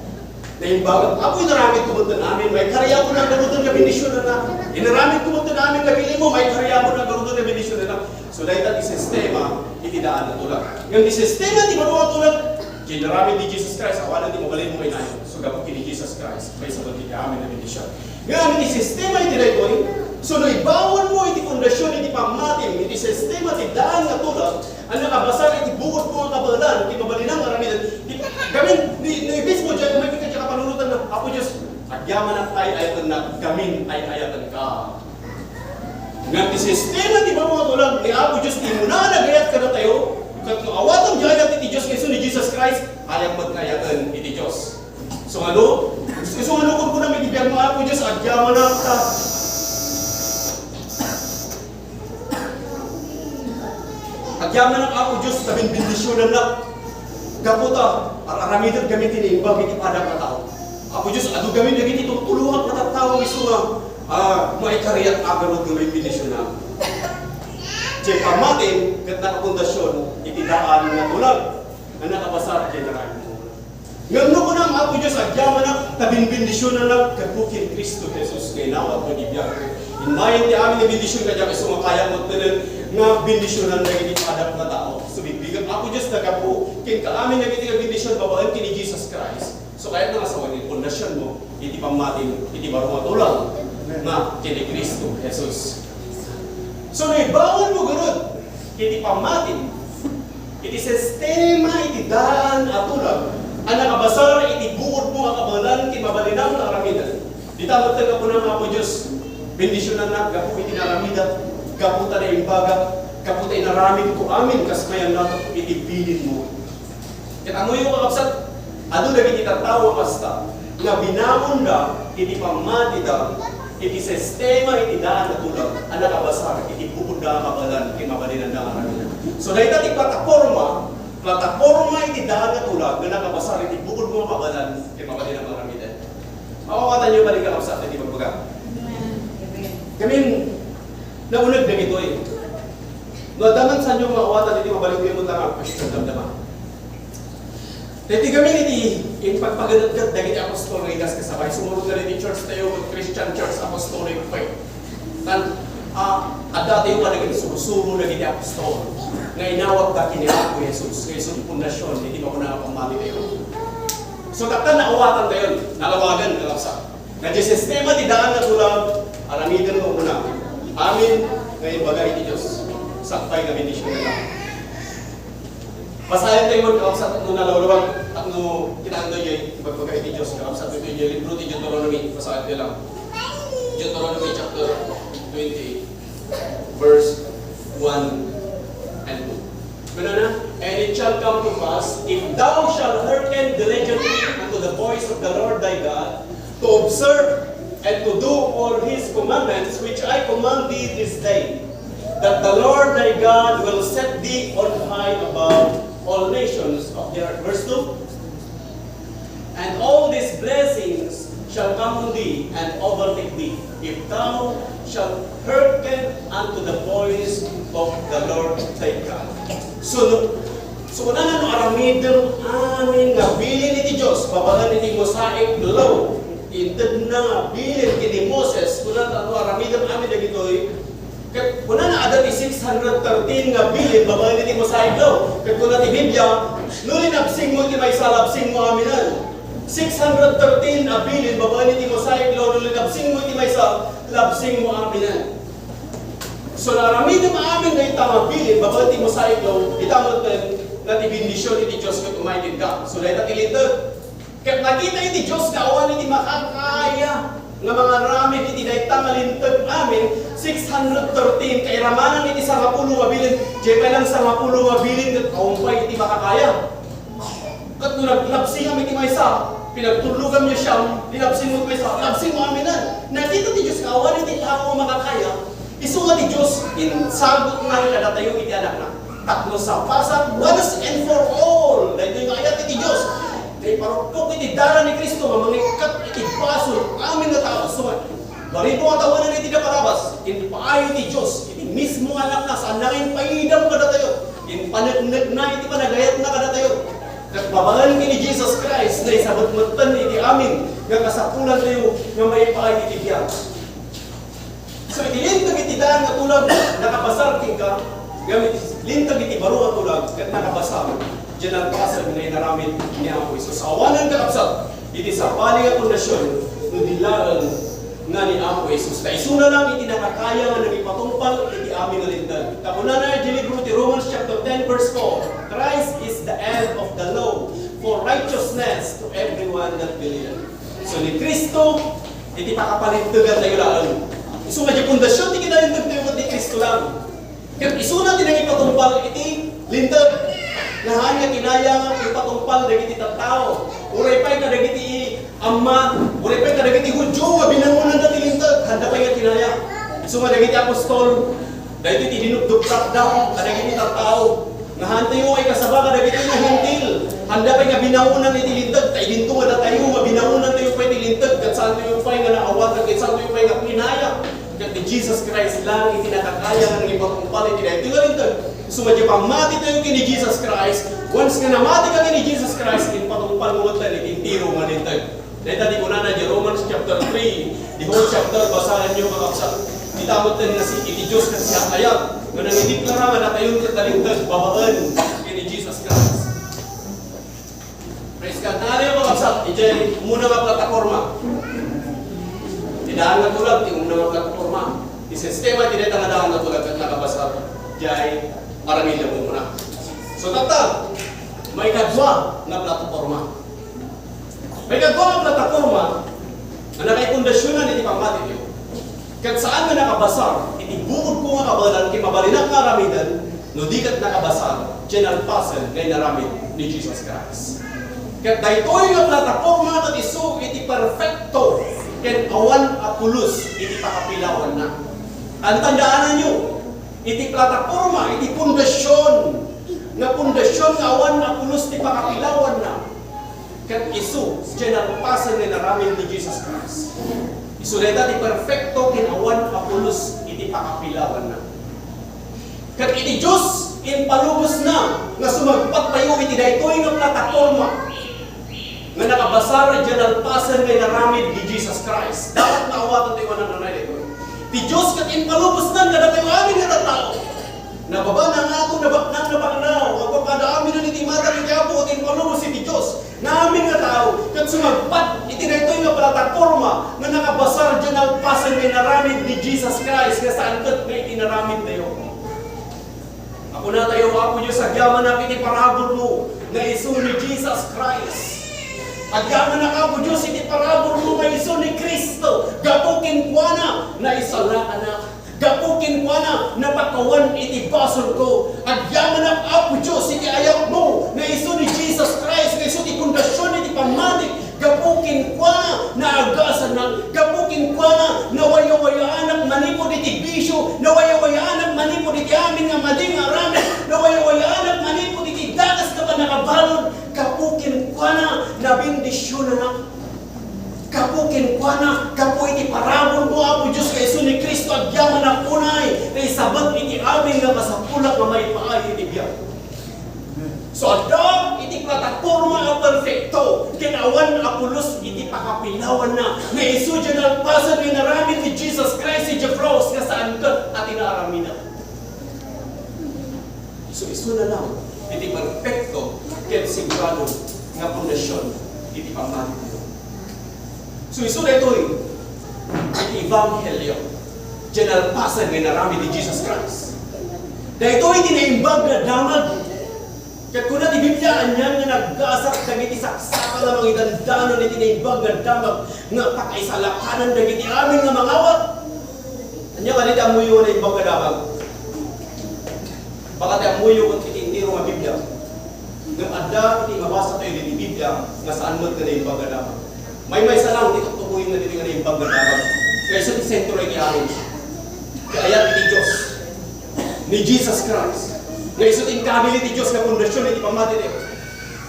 Naimbagat, apo'y naramid kumunta namin, may karya mo na garutan na bendisyonan na. Inaramid kumunta namin, kabili mo, may karya mo na garutan na bendisyonan na. So dahil iti sistema, iti daan na tulad. Ngayon iti sistema, di ba mga tulad? Kinaramid ni Jesus Christ, awalan di mabalin mo inayon. So gabok ni Jesus Christ, may sabot iti amin na bendisyon. Ngayon iti sistema, iti daytoy, so naibawon mo iti pundasyon, iti pamatin, iti sistema, iti daan na tulad, ang nakabasar, iti bukod mo ang kabalan, iti mabalinang aramidan. Gamin, naibis mo dyan, may kita panunutan na, Apo Diyos, agyaman at ay-ayatan na, gamin ay-ayatan ka. Nga ti sistema, di ba mga tulad, ni Apo Diyos, di mo na nagayat ka na tayo, kat awatang jayat iti Diyos, kaysa ni Jesus Christ, ayang magkayatan iti Diyos. So ano? So ano kung kuna may ibiyag mga Apo Diyos, agyaman na ka. Agyaman ng Apo Diyos, sabing bendisyonan na. Gaputa, aramidan gamitin ni ibang iti padang na tao. Apo Diyos, adu gamin lagi iti tutulungan ka tao iso nga maikariyat agarod ng may bendisyon na. Diyan pamatin, kat nakapundasyon, iti daan nga tulad, na nakabasar dyan na rin mo. Ngayon ko na, Apo Diyos, agyaman na, tabing-bendisyon na lang, kabukin Kristo Jesus, kay nawat mo ibiyag. Inmayan ti amin na bendisyon ka dyan, iso nga kaya mo tanan, nga bendisyonan na iti padang na tao. So, bibigyan, Apo Diyos, nagapo, kin ka amin na iti bendisyon, babaan kini Jesus Christ. So kaya nga sa wani pundasyon mo, iti pamatin, iti baro matulang na kini Kristo Jesus. So naibawon mo gano'n, iti pamatin, iti sistema, iti daan atulang, ang nakabasar, iti buod mo ang kabalan, kimabalinang na aramidan. Di tamad ka po ng mga po Diyos, bendisyonan na, gapu iti naramida, gaputa na imbaga, gaputa inaramid ko amin, kasmayan na iti bilin mo. Kita mo yung kakapsat, ado na iti tatawa basta, nga binamon da, iti pamatida, iti sistema, iti daan na tulang, ang nakabasar, iti bukod na kabalan, kimabalinan na aramidan. So dahil iti plataforma iti daan na tulang, nga nakabasar, iti bukod mo kabalan, kimabalinan na aramidan. Makakatan nyo ba rin kakapsat, iti magbaga? Kami, naunag na ito eh. Nadaman sa inyo makawatan, iti mabalik mo yung lang ang damdama. Dati kami in pagpaganagad dagiti apostolic kas kasabay sumurod na rin church tayo with Christian Church Apostolic Faith. Tan ada tayo nga naging sumusuro na giti apostol. Nga inawag ka kini Apo Jesus, kay sung pundasyon, hindi mo ko nakapamali tayo. So taktan naawatan tayo, nalawagan kalapsa. Nga di sistema di daan na tulang, aramidan mo muna. Amin, ngayon bagay ti Diyos. Sakpay na bendisyon na lang. Basahin tayo magkakapsat nung nalawawag at nung kinando yun, ibagpagay ni Diyos, kakapsat ito yung libro ni Deuteronomy, basahin tayo lang. Deuteronomy chapter 28, verse 1 and 2. Ano na? And it shall come to pass, if thou shalt hearken diligently unto the voice of the Lord thy God, to observe and to do all His commandments, which I command thee this day, that the Lord thy God will set thee on high above all nations of the earth. Verse 2. And all these blessings shall come on thee and overtake thee, if thou shalt hearken unto the voice of the Lord thy God. So kuna nga no aramidem amin nga bilin iti Diyos, babagan iti mosaic law, inted na nga bilin kini Moses, kuna nga no aramidem amin dagitoy, kuna na ada ti 613 nga bilin, babagan iti mosaic law. Kat kuna ti Biblia, nulin absing mo iti may salabsing mo aminan. 613 na bilin, babagan iti mosaic law, nulin absing mo iti may salabsing mo aminan. So naramidem amin nga itama bilin, babagan iti mosaic law, itamot na ti bendisyon iti Diyos kat umayin ka. So dahil natilintag, kat nakita iti Diyos ka awan iti makakaya nga mga ramen iti dahil tangalintag amin, 613 kay ramanan iti 10 mabilin, jepa lang 10 mabilin kat kaumpay iti makakaya. Kat nung naglapsing kami iti maysa, pinagtulugan niya siya, pinapsing mo iti maysa, lapsing mo aminan. Nakita ti Diyos kawan iti tao makakaya, isunga ti Diyos, insagot nga kada tayo iti anak na. Takno sa pasat, once and for all. Dahil yung ayat iti Diyos, dahil parokok iti dara ni Kristo, mamangikat iti baso, amin na tao suman. Barito ang tawanan iti na parabas, in paayo iti Diyos, iti mismo anak na, saan nangin paidam kada tayo, in panagnag na iti panagayat na kada tayo. Nagbabangan ni Jesus Christ, na isabot-matan iti amin, nga kasapulan tayo, nga may paayo iti biyan. So itilintag iti daan nga tulang, nakabasar king ka, gamit lintag iti baro ang tulang, kat nakabasar, diyan ang kasal na inaramid ni Apo Isus. So awanan kakapsat, iti sa paling at pundasyon, nudilaan nga ni Apo Isus. Kaisuna lang iti nakakaya nga nagipatumpal iti amin nga lintag. Kapuna na yung libro ti Romans chapter 10 verse 4, Christ is the end of the law for righteousness to everyone that believe. So ni Kristo, iti pakapalintagan tayo lang. So nga di pundasyon, iti kinalintag tayo ni Kristo lang. Kaya isuna tinang ipatumpal iti lintag. Nahan nga kinaya nga ipatumpal dagiti tattao. Uray pa'y kadagiti amma, uray pa'y kadagiti Hudyo, binangunan na tilintag, handa pa'y nga kinaya. So nga dagiti apostol, dahil iti dinugdugtap daw, kadagiti tattao. Nahan tayo ay kasaba kadagiti nga hintil. Handa pa'y nga binangunan iti lintag, tayo dinto nga tayo, nga binangunan tayo pa'y tilintag, kat saan tayo pa'y nga naawat, kat saan tayo pa'y nga kinaya. Kat ni Jesus Christ lang iti nakakaya nga ipatumpal iti dahil ito lintag. So madya pamati tayo kini Jesus Christ, once nga namati ka kini Jesus Christ, in patumpal mo tayo, itintiro nga lintag. Dahil tadi ko na di Romans chapter 3, di whole chapter, basahan nyo kakapsat. Itamot tayo na si iti Diyos na siya kaya, nga nang idiklara nga na tayong talintag, babaan kini Jesus Christ. Praise God. Nari mo kakapsat. kakabsat, ijay muna nga plataforma. Tidaan nga tulad, ting muna nga plataforma. Di sistema, tinita nga daan nga tulad at nakabasat, jay aramila mo muna. So tatag, may kadwa na plataforma. May kadwa na plataforma na nakay-pundasyonan iti pamati niyo. Kat saan nga nakabasar, iti bukod ko nga kabalan, kay mabalinak nga aramidan, no di kat nakabasar, general puzzle ngay naramid ni Jesus Christ. Kat daytoy nga plataforma kat isu iti perfecto, ken awan apulos iti pakapilawan na. Ang tandaanan nyo, iti plataforma, iti pundasyon, nga pundasyon nga awan apulos iti pakapilawan na. Kat isu, general puzzle ngay naramid ni Jesus Christ. Isuleta ti perfecto kinawan apulos iti pakapilawan na. Kat iti Diyos impalubos na nga sumagpat tayo iti daytoy nga plataforma nga nakabasar dyan ang pasan nga naramid ni Jesus Christ. Dapat naawatan tayo ng nanay dito. Ti Diyos kat impalubos na nga tayo amin nga tao. Nababa na nga itong nabaknaw. Magpapadaami na iti mata ni Diabo at impalubos iti Diyos. Namin nga tao, kat sumagpat, iti na ito yung plataforma na nakabasar dyan ang pasan may naramid ni Jesus Christ nga saan kat may itinaramid tayo. Ako na tayo, ako Diyos, agyaman na iti parabol mo na iso ni Jesus Christ. Agyaman na ako Diyos, iti parabol mo na iso ni Kristo. Gapukin ko na isala anak. Gapukin ko na pakawan iti basol ko. Agyaman na ako Diyos, iti ayak mo na iso ni Jesus Christ, na iso ti pundasyon iti pamatik. Gapukin ko na agasan na. Gapukin ko na wayawayaan manipod iti bisyo, na wayawayaan manipod iti amin nga mading aramin, na wayawayaan manipod iti dagas ka pa nakabalod. Gapukin ko na bendisyon na. Kapukin ko na, kapu iti parabol mo ako Diyos kay iso ni Kristo agyaman na kunay na isabat iti amin nga masapulak nga may paay iti biyak. So adab iti plataforma nga perfecto kinawan apulos iti pakapilawan na nga iso dyan ang pasan ni naramid ni Jesus Christ si Jeffros nga saan ka at inaaramin na. So iso na lang iti perfecto ken sigurado nga pundasyon iti pamati. So iso na ito'y Ebanghelyo. General pasan nga narami ni Jesus Christ. Na ito'y tinaimbag na damag. Kat kuna ti Biblia anyan nga nag-asak dagiti saksakan na mga idandanon na tinaimbag na damag nga pakaisalakanan dagiti amin nga mangawat. Anya ka niti amuyo na imbag na damag. Baka ti amuyo kung titintiro nga Biblia. Nang adda iti mabasa tayo diti Biblia nga saan mo ka na imbag na damag. May salang dito tukuyin na dito nga na imbag na damag. Kaya sa sentro ay kiamin. Kaya ayat iti Diyos ni Jesus Christ. Nga iso tingkabili ti Diyos na pundasyon iti pamati dito.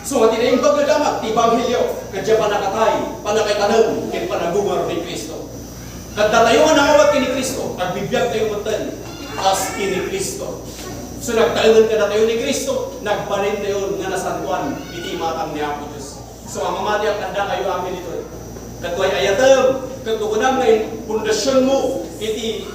So nga tinaimbag na damag, ti Ebanghelyo, kadya panakatay, panakaitanong, ken panagugar ni Kristo. Kadda tayo nga nakawat kini Kristo, agbibiyag tayo matan, as kini Kristo. So nagtaungan ka na tayo ni Kristo, nagparin tayo nga nasantuan, iti matang ni Apo Diyos. So ang mamati ang kanda kayo amin ito. Katuay ayatam, katukunam na pundasyon mo, iti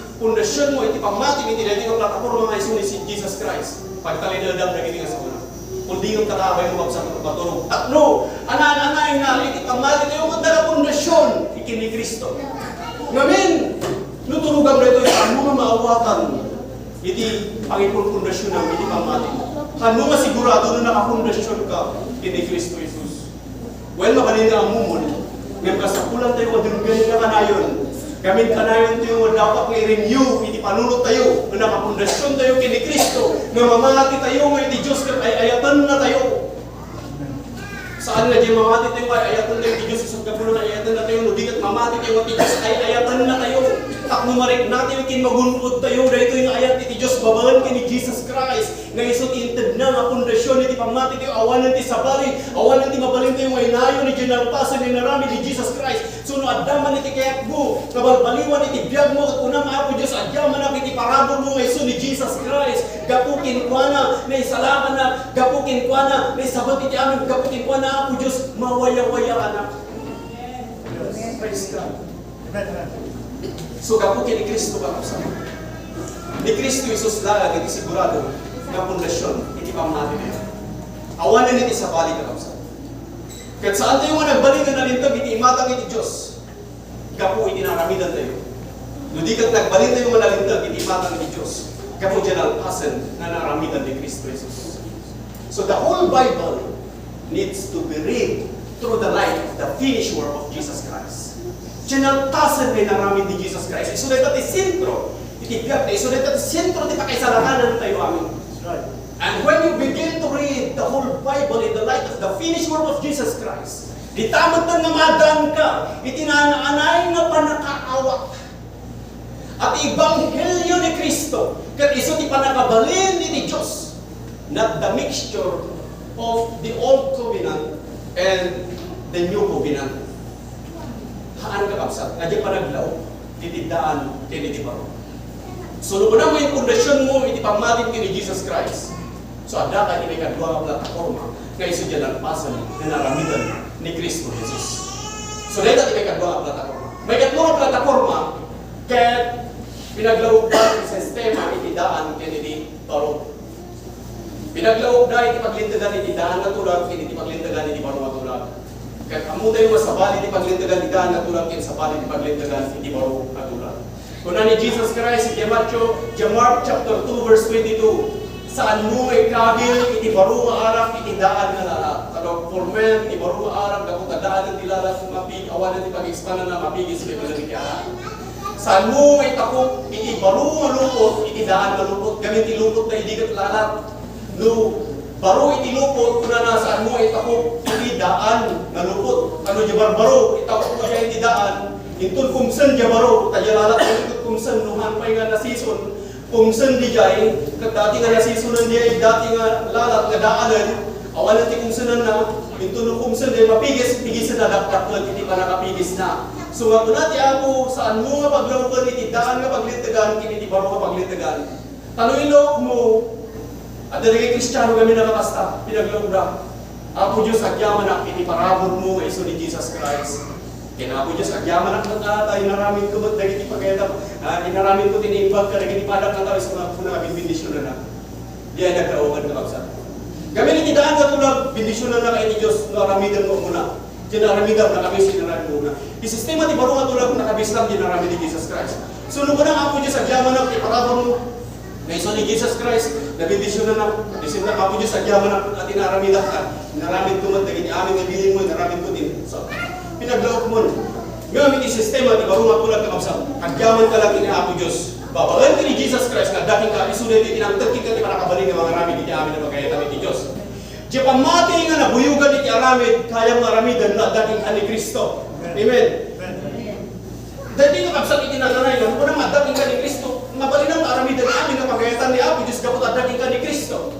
pamati, iti na iti ang plataforma nga iso ni Jesus Christ. Pagtalinadam na iti nga sa una. Kundi yung kakabay mo sa pagpaturong. Tatlo, anaan-anay nga, iti pamati tayo kung na pundasyon, iti ni Kristo. Ngamin, nuturugan na ito yung mga maawatan, iti pangipon pundasyon ng iti pamati. Kano nga sigurado na nakapundasyon ka, iti ni Kristo Jesus. Well, mabalin nga ang mumul. Ngayon kasapulan tayo, madungan ka kanayon. Gamit kanayon tayo, dapat i-renew, iti panunod tayo, na nakapundasyon tayo kini Kristo, na mamati tayo, nga iti Diyos, ay ayatan na tayo. Saan nga di mamati tayo, ay ayatan tayo, iti Diyos, isang kapulan, ay ayatan na tayo, no di kat mamati tayo, iti Diyos, ay ayatan na tayo. Taknumarik natin, kin magunod tayo, dahil ito yung ayat, iti Diyos, babalan kini Jesus Christ, nga iso tiintad na, nga pundasyon, iti pamati tayo, awanan ti sabali, awanan ti mabalin tayo, nga inayo, ni General Pasan, ni narami, ni Jesus Christ, so no adaman iti kayak mo, kabalbaliwan iti biyag mo, at unang Apo Diyos, adyaman na, iti parabol mo, nga iso ni Jesus Christ, gapukin kwa na, na isalaman na, gapukin kwa na, na isabat iti amin, gapukin kwa na, Apo Diyos, mawaya-waya anak. Praise God. So gapukin ni Kristo ka kapsa. Ni Kristo Isus laga iti sigurado nga pundasyon iti pamati nito. Awanan iti sa bali ka kapsa. Kat saan tayo nga nagbalin na nalintag, iti imatang iti Diyos. Kapo iti naramidan tayo. Hindi kat nagbalin tayo nga nalintag, iti imatang iti Diyos. Kapo dyan alpasan na naramidan ni Kristo Jesus. So the whole Bible needs to be read through the light of the finished work of Jesus Christ. Dyan alpasan na naramid ni Jesus Christ. Isunod natin sentro. Itibiyag na isunod natin sentro di pa kaisalahanan tayo amin. Right. And when you begin to read the whole Bible in the light of the finished work of Jesus Christ, di tamad na nga madan ka, itinanaanay nga panakaawat. At ibanghelyo ni Kristo, kat iso ti panakabalin ni Diyos, not the mixture of the old covenant and the new covenant. Haan ka kapsat, nga di panaglaw, titidaan, tinitibaro. So, nung una mo yung pundasyon mo, iti pamatin ni Jesus Christ. So, ada ka may kadwa nga plataforma nga iso dyan ang pasan na naramidan ni Kristo Jesus. So, dahil natin may kadwa nga plataforma. May kadwa nga plataforma, kaya pinaglawag ba ang sistema itidaan kaya iti baro. Pinaglawag na iti paglintagan iti daan na tulag, iti paglintagan iti baro nga tulag. Kaya amo tayo masabali iti paglintagan iti daan na tulag, kaya sabali iti paglintagan iti baro nga tulag. Kuna ni Jesus Christ, iti Mark chapter 2 verse 22, saan mo ikabil iti baro nga arap iti daan nga lalak. Ano formen iti baro nga arap kapag daan iti lalak mapig awan iti pag-expand na mapigis may paglalagyan. Saan mo itakop iti baro nga lupot iti daan nga lupot gamit iti lupot na idigat lalak. No baro iti lupot kuna na saan mo itakop iti daan nga lupot. Ano di barbaro itakop mo siya iti daan. Intun kumsen di baro tajalalak intun kumsen nuhan pa'y nga nasison. Kungsan di jay, dati nga nasisunan di dati nga lalat nga daanan, awan natin kungsanan na, ito nung kungsan di mapigis, pigisan na dakdak hindi pa nakapigis na. So nga kunati ako, saan mo nga paglawgan, iti daan nga paglitagan, iti baro nga paglitagan. Taluilok mo, at dalagay Kristiyano kami na makasta, pinaglawga. Ako Diyos, agyaman na, iti parabor mo, iso ni Jesus Christ. Kaya ako Diyos, agyaman na tayo naraming ko ba't naging ipagayatap, inaraming ko tinimbag ka, naging ipadak na tayo sa mga punang bindisyon na. Diyan nagkaugan ka kapsa. Kami nitidaan ka tulad, bindisyon na kayo ni Diyos, naramidan mo muna. Diyan naramidan, nakabis, dinaramidan mo muna. Yung sistema di baro nga tulad, nakabis lang, dinaramid ni Jesus Christ. So, nung na ako Diyos, agyaman na, iparabor mo. Naiso ni Jesus Christ, nabindisyon na, isinta ako Diyos, agyaman na, at inaramidan ka. Naramid ko mo, naging amin nga bilin mo, naramid ko din. So, pinaglawag mo. Ngayon, iti sistema, di baro nga tulad kakabsa. Agyaman ka lang ini ako Diyos. Babalan ka ni Jesus Christ, nga dating ka, isunod iti tinamtagkit ka, di pa nakabaling ng mga aramid, iti amin na magkayatan iti Diyos. Di pamati nga nabuyugan iti aramid, kayang maramidan na dating ka ni Kristo. Amen. Dati nga kapsat iti nananay, ano na nga dating ka ni Kristo, mabalin ang aramidan amin na pagkayatan ni Apo Diyos, kapag dating ka ni Kristo.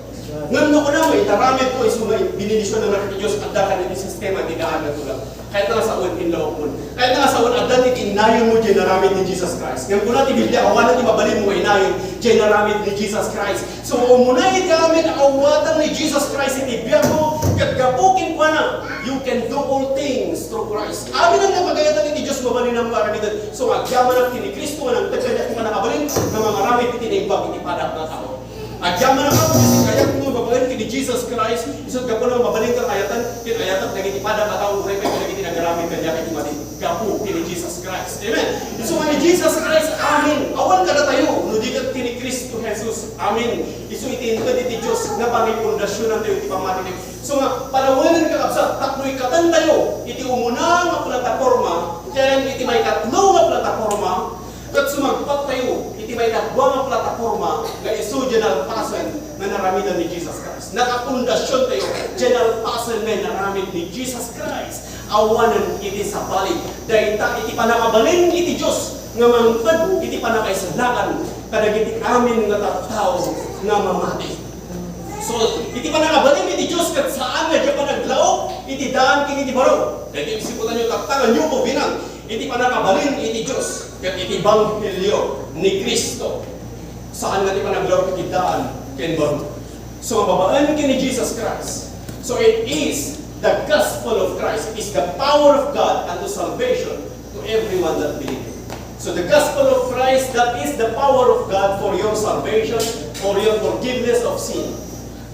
Ngayon ko na mo, itaramid ko, isumay, binilisyon na natin Diyos, at dakan iti sistema, di daan na tulad. Kahit nga sa uwan, inlawak mo. Kahit nga sa uwan, at dati inayon mo, dyan naramid ni Jesus Christ. Ngayon ko natin, Biblia, awan natin mabalin mo, inayon, dyan naramid ni Jesus Christ. So, muna iti amin, awatan ni Jesus Christ, iti biyak mo, kat gapukin pa na, you can do all things through Christ. Amin ang napagayatan ni Diyos, mabalin ang maramidan. So, agyaman ang kini Kristo, ang tagkanya kung nakabalin, na mga maramid iti naimbag, iti padak na tao. Agyaman ang ako, kasi kaya kung mababalin kini Jesus Christ, isot ka po na mababalin kang ayatan, kinayatan, naging ipadak na tao, buhay pa yung naging nagaramid kanya, kaya mati, gapu kini Jesus Christ. Amen. So, ni Jesus Christ, amin. Awan ka na tayo, nudigat kini Kristo Jesus, amin. Iso itinitad iti Diyos, na pangay pundasyon ng tayo, iti pamati. So, nga, panawalan ka kapsa, taklo'y katan tayo, iti umuna nga plataforma, kaya iti may katlo nga plataforma, kat sumagpat tayo, iti may katwa nga plataforma, nga iso general pasan na naramidan ni Jesus Christ. Nakapundasyon tayo, general pasan na naramid ni Jesus Christ. Awanan iti sa balik, dahil iti panakabalin iti Diyos, nga mangtad, iti panakaisalakan, kadagiti amin nga tattao nga mamati. So, iti panakabalin iti Diyos, kat saan nga diya panaglaok, iti daan king iti baro. Dahil isiputan nyo, taktangan nyo po binang, iti panakabalin iti Diyos, kat iti banghelyo ni Kristo. Saan nga iti panaglaok, iti daan king baro. So, mababaan kini Jesus Christ. So, it is the gospel of Christ. It is the power of God unto salvation to everyone that believes. So the gospel of Christ, that is the power of God for your salvation, for your forgiveness of sin.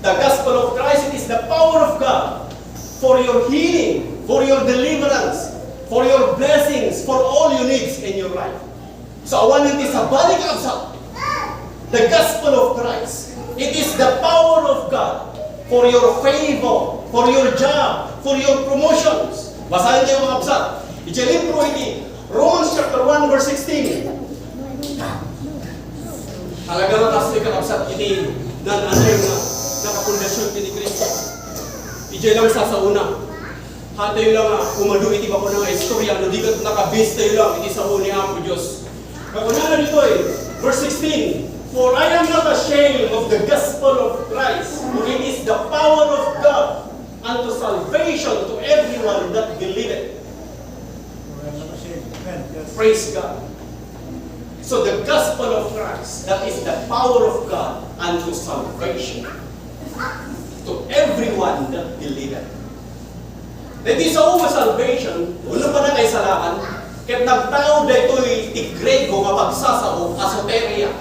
The gospel of Christ, it is the power of God for your healing, for your deliverance, for your blessings, for all your needs in your life. So awan iti sa balik absa, the gospel of Christ. It is the power of God for your favor, for your job, for your promotions. Basahin niyo mga absa. Iti libro iti Romans chapter 1 verse 16. Talaga nga kasi kakabsat iti nananay nga nakapundasyon ni Kristo. Iti lang sa una. Hatay lang nga umadu iti bako nga istorya no di kat nakabase tayo lang iti sa ni Apo Dios. Kauna dito verse 16. For I am not ashamed of the gospel of Christ, for it is the power of God unto salvation to everyone that believeth. Praise God. So the gospel of Christ, that is the power of God unto salvation to everyone that believeth. That is all salvation, ulo pa na kay salaan, ket nagtao daytoy ti Grego nga pagsasao asoteria.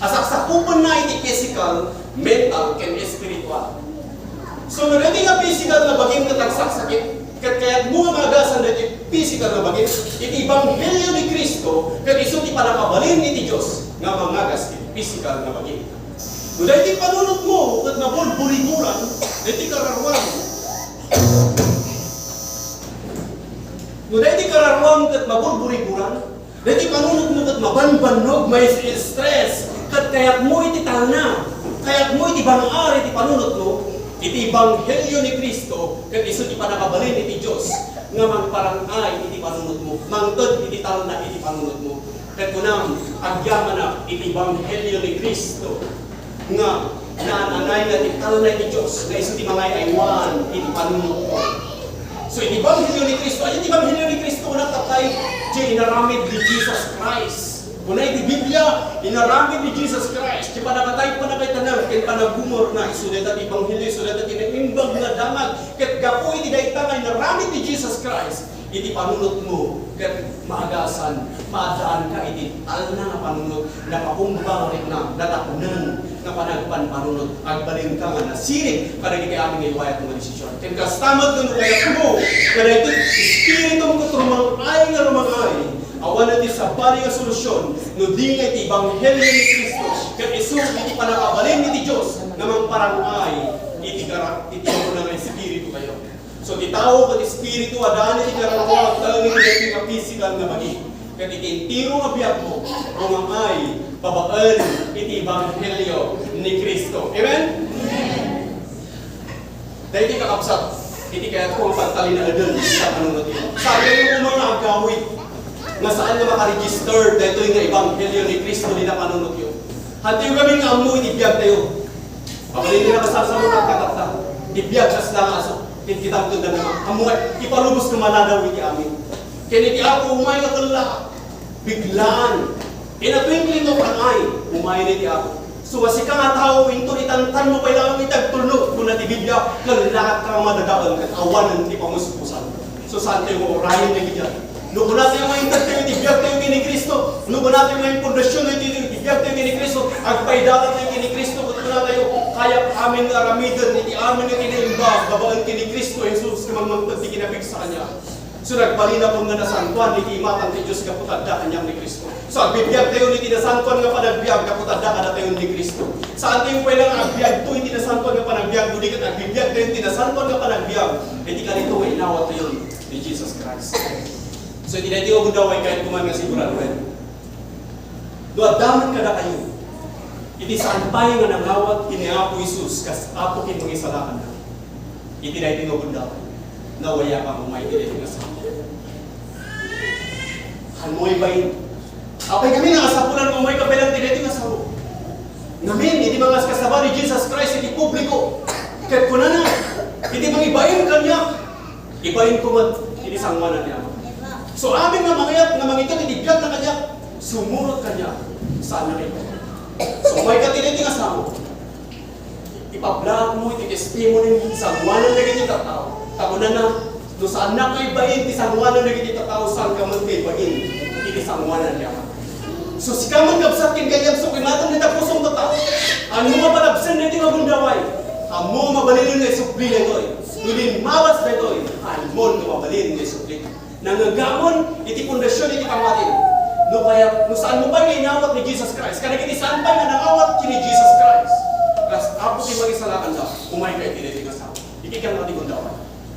Asaksakupan na iti physical, mental, ken spiritual. So no dati nga physical na baging katagsaksakit, ket kayat mo nga magasan dati physical na baging, iti ebanghelyo ni Kristo, ket isu ti panakabalin iti Dios nga mangagas iti physical na baging. No dati panunot mo ket nabulburiburan, dati kararwan. No dati kararwan ket mabulburiburan, dati panunot mo ket mabanbanog, may stress. Kat kaya't mo iti talna, kaya't mo iti bang-ari iti panunot mo, iti ebanghelyo ni Kristo, kat iso ti panakabalin iti Diyos, nga magparangay iti panunot mo, mangtod iti talna iti panunot mo. Kat kunam, agyaman na iti ebanghelyo ni Kristo, nga naanay nga iti talna iti Diyos, nga iso ti mangay aywan iti panunot mo. So iti ebanghelyo ni Kristo, ay iti ebanghelyo ni Kristo na tatay, di inaramid ni Jesus Christ. Kunay di Biblia, inaramid ni Jesus Christ. Di panakatay pa na kay tanang, kaya panagumor na isulat at ibanghili, isulat at inimbag na damag. Kat gapoy di dahi tangay, inaramid ni Jesus Christ. Iti panunot mo, kat maagasan, maadaan ka iti alna nga panunot, na pakumbang rin na, natapunan, na panagpan panunot, agbalin ka nga nasirip, kada di kaya aming iwayat mga desisyon. Kaya kastamad ng iwayat mo, kada ito, espiritu mo katrumangay nga rumangay, awan natin sa bali nga solusyon, no di nga iti ebanghelyo ni Kristo, kat isu iti panakabalin iti Diyos, namang parangay, iti mo na nga espiritu kayo. So ti tao kat espiritu, adaan iti karangawa, talang iti nga physical na bagi. Kat iti tiro nga biyag mo, rumangay, babaan, iti ebanghelyo ni Kristo. Amen? Dahil iti kakapsat, iti kaya kung pagtalin na adun sa panunod ito. Sabi yung mga agawit, nga saan nga makaregister dahil ito yung ebanghelyo ni Kristo nila panunod yun. Hati yung kami nga mo, itibiyag tayo. Pabalin nila kasasa mo kagkakata. Itibiyag kas lang aso. Kitang tunda naman. Amuay, ipalubos na maladaw iti amin. Kaya ako umay na tala. Biglaan. In a twinkling of an eye, umay na iti ako. So wasi ka nga tao, ito itantan mo pa ilang itagtulog. Kung nati Biblia, lalat ka madadaan kat awanan ti pamuspusan. So saan tayo mo, orahin na gidyan. Nubo natin yung mga tayo, itibiyag tayo kini Kristo. Nubo natin yung mga pundasyon, itibiyag tayo kini Kristo. Agpaidalan tayo kini Kristo. Kung na tayo, kaya amin nga aramidan, iti amin nga kinaimbag, babaan kini Kristo, Jesus, kamang magtati kinabig sa Kanya. So nagbalina po nga nasantuan, iti imatan ti Diyos kaputadda Kanyang ni Kristo. So agbibiyag tayo, iti nasantuan nga panagbiag, kaputadda ka na tayo ni Kristo. Saan tayo pwede nga agbiyag to, iti nasantuan nga panagbiag, hindi ka agbibiyag tayo, iti nasantuan nga panagbiag, iti ka nito nga inawat tayo ni Jesus Christ. So hindi natin ko daw ay kahit kuman nga sigurado rin. Duadaman ka na kayo. Iti saan tayo nga nangawat kini Apo Isus kas Apo kin mga isalakan na. Iti natin ko daw nawaya ka mo may iti nga sa. Hanmoy bayin. Apay kami nga kasapulan mo may kabilang iti nga sa. Ngamin, iti mga kasaba ni Jesus Christ iti publiko. Kahit kuna na, iti mga ibayin kanya. Ibayin ko man, iti sangwanan niya. So amin nga mangayat nga mangikat itibiyag na kanya, sumurot kanya saan na ito. So may katiniti nga sa mo, ipablag mo, iti-testimony sa sangwanan na ganyan tao. Takunan na, do saan na kayo bayin, ti sangwanan na ganyan tao, saan ka man kayo bayin, iti sangwanan niya. So si ka man kapsakin ganyan, so kinatang nita pusong tao, ano nga palabsan na iti mabundaway, amo mabalilin na isupli na ito, nulin mawas na ito, almon na mabalilin. mabalin ni Sukli. Nangagamon, iti pundasyon, iti pamatin. No kaya, no saan mo pa yung inawat ni Jesus Christ? Kaya iti saan pa yung nanawat kini Jesus Christ? Kas apo ti magisalakan daw, umay ka iti nga sa iki kang natikon daw.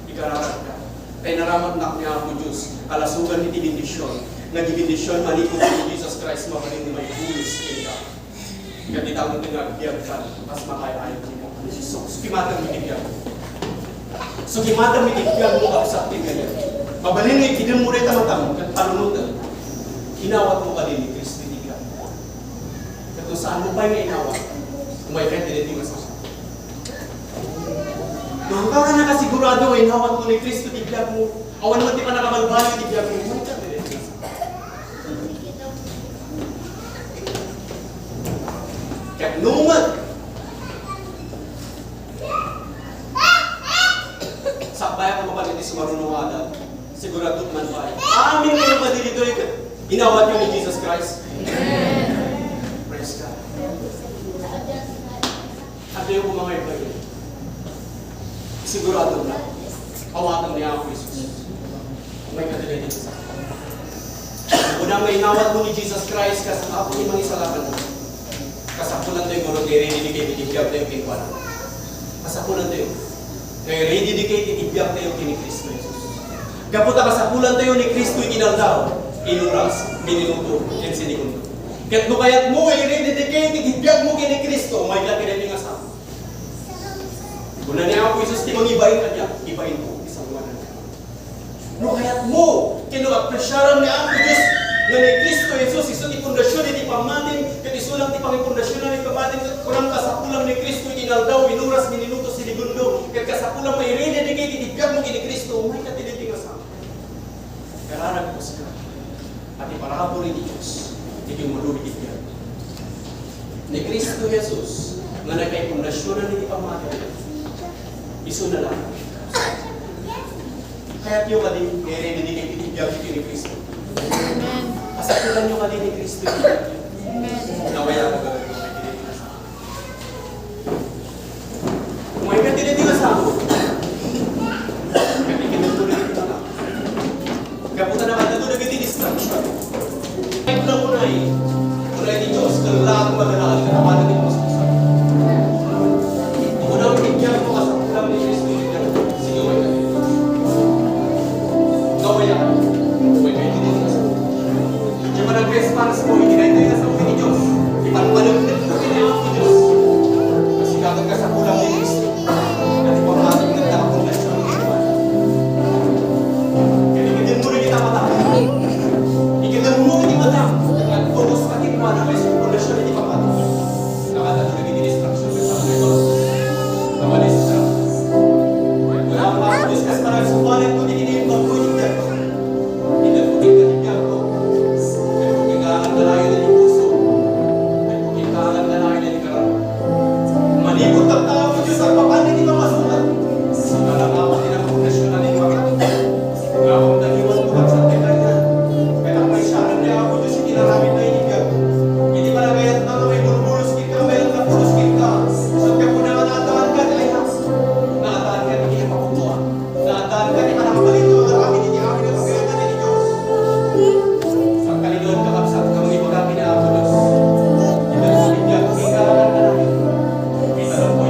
Ikararat ka. Tay naramat na niya ako Diyos, kalasugan iti bendisyon. Nagibindisyon malikot ni Jesus Christ, mabalin ni may bulos kaya. Kaya di tayo tinagbiag ka, mas makaya-ayag mo. So, sukimatang mitibiyag. Sukimatang mitibiyag mo kapsat ni kaya. Mabalin ni kinun mo rin tamatang, at panunutan. Inawat mo ka din ni Kristo itibiyag. Kaya kung saan mo pa yung inawat, umay ka din ito sa Nung ka na nakasigurado, inawat mo ni Kristo itibiyag mo. Awan mo di pa nakabalbali itibiyag mo. Umay ka din ito sa kaya numad sakbaya ka mapalit sa marunungadan sigurado man pa amin kayo ba dito inawat nyo ni Jesus Christ. Amen. Praise God. At yung mga iba sigurado na awatan niya ako Jesus. May kadali dito sa unang may inawat mo ni Jesus Christ kasi ako yung mga isalakan mo. Kasapulan tayo kung nag-rededicate itibiyag tayo kinkuan. Kasapulan tayo. Nag-rededicate itibiyag tayo kini Kristo Jesus. Kaputa kasapulan tayo ni Kristo itinaldaw. Inuras, minuto, and sinigundo. Kaya't nukayat mo ay rededicate itibiyag mo kini Kristo. May lakirin nga sa ako. Kung na niya ako Jesus, di mangibayin ka niya. Ibayin ko. Isang mga na. Nukayat mo. Kinuapresyaran niya ako Diyos. Nga ni Kristo Jesus, iso ti pundasyon, iti pamatin, kat isulang ti pangipundasyon na ni pamatin, kurang kasapulang ni Kristo, itinaldaw, minuras, minuto, sinigundo, kat kasapulang may rededicate, itibiyag mo kini Kristo, may katiliti nga sa amin. Kararag po siya, at iparabo rin ni Diyos, iti mulubig itibiyag. Ni Kristo Jesus, nga nagkay pundasyon na ni pamatin, iso na lang. Kaya't yung kading rededicate, itibiyag kini Kristo. Amen. Kasapulan nyo kali ni Kristo. Amen. Nawaya ko gawin ko. Kung may katiliti ka sa ako, katikinan ko rin ito na. Kaputa naman na ito nag-distraction. Kahit lang mo na unay ni Diyos, lahat magalaan ka naman ng Diyos. Kung unang bigyan mo kasapulan ni Kristo, sige, may katiliti. Nawaya ka. Response mo, itinay tayo sa uwi ni Diyos. Ipanpalag na ito kinayang ni Diyos. Kasi kakag ka sa kulang ni Kristo. At ipang ating nagtakapundasyon ng iwan. Kaya ikidin mo rin kita matang. Ikidin mo rin matang. At focus ka kitwa na may pundasyon ng ipang ating. Nakatalo rin distraction ka sa mga kamalis siya. Wala ang mga discuss para subalit ko din yung pag-ulit dyan. Inabutin ka din yan ko. Ang dalayan na ni puso ay pukintahan ang dalayan na ni karang malikot ang tao mo Diyos ang papanin di mamasulat sinalangawat din ang pundasyon na ni mga ngawang daliwan mo at sa tinanyan kaya ang may syaran niya ako Diyos itinaramit na inigyan hindi pa nagayat na may bulbuluskin ka mayroon na buluskin ka so kaya po na natahan ka ay natahan ka hindi ka makukuha natahan ka hindi ka nakabalito ang amin hindi amin ang pagkayat na ni Diyos sa kalinoon ka kapsat kami na ako Diyos. Kita mo bigyan, kung ikaw ka na rin. Kita lang po,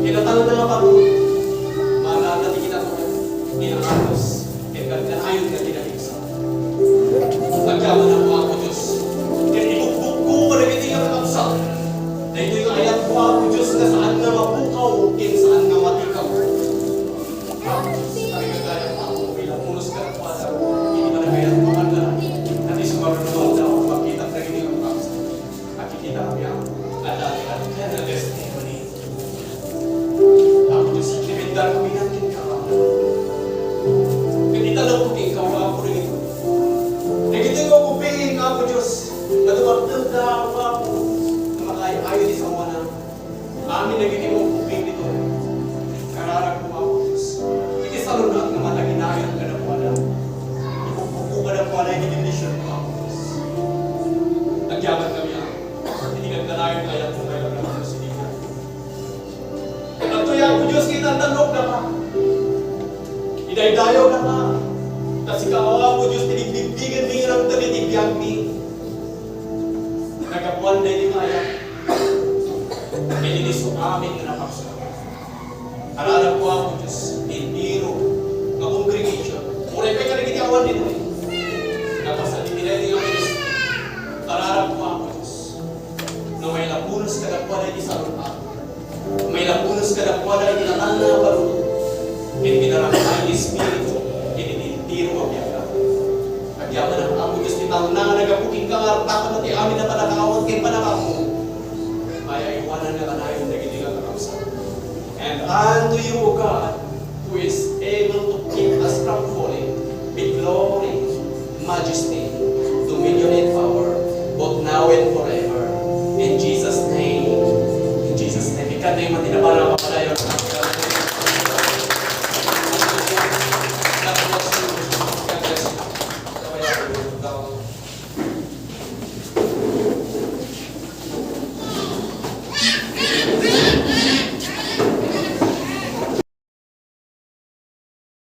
Kinatalo na nga paro. Mananati kita ko. Inangatos. Kaganayon na tinahigsa. Nagyaman ako ako Diyos. Kaya ibukbuk ko para hindi ka nakapsa. Na ito'y kayat ko ako Diyos na saan na mapukaw, kin saan na matikaw. Ako Diyos, nakikagaya ko ako. Bilang unos ka na pala. Hindi man na kayat ko na. At isumarunong na ako makita na hindi ka nakapsa. Nakikita kami ako. Alali ka na testimony. Ako Diyos, ibindar ko inakin ka. Alam ko king kawa ko rin ito. Nagitin ko kupingin ka ako Diyos. Natuwagtag na ako na makaya-ayo di sa mga na. Amin nagitin mo kuping dito. Kararag ko ako Diyos. Hindi sa lunat na mataginayan ka na po na. Ipupuko ka na po na yung condition ko ako Diyos. Nagyaman kami ako. Hindi nagdanayan kaya po kayo lang ako Diyos. Hindi ka. Ito yan ko Diyos kita tanong na ka. Idaydayo na ka. Kasi kaawa mo Diyos, tinibigbigan mi ng talitibiyang mi. Nagapuan na yung kaya. Kinilis ko amin na napaksa. Alalap ko ako Diyos, tindiro, na congregation. Muna pa ka nagitiawan din mo. Napasalitinan yung Diyos. Alalap ko ako Diyos. Na may lapunas ka na po na isarong ako. May lapunas ka na po na itinatan na baro. Pinarangay Espiritu. Tiro mo biyaga. Pagyaman ang amo Diyos ni taong na nagapuking ka nga takot at amin na panakawag kay panakak mo. Maya iwanan na kanayon na gitingang kakapsa. And unto you, O God, who is able to keep us from falling, with glory, majesty,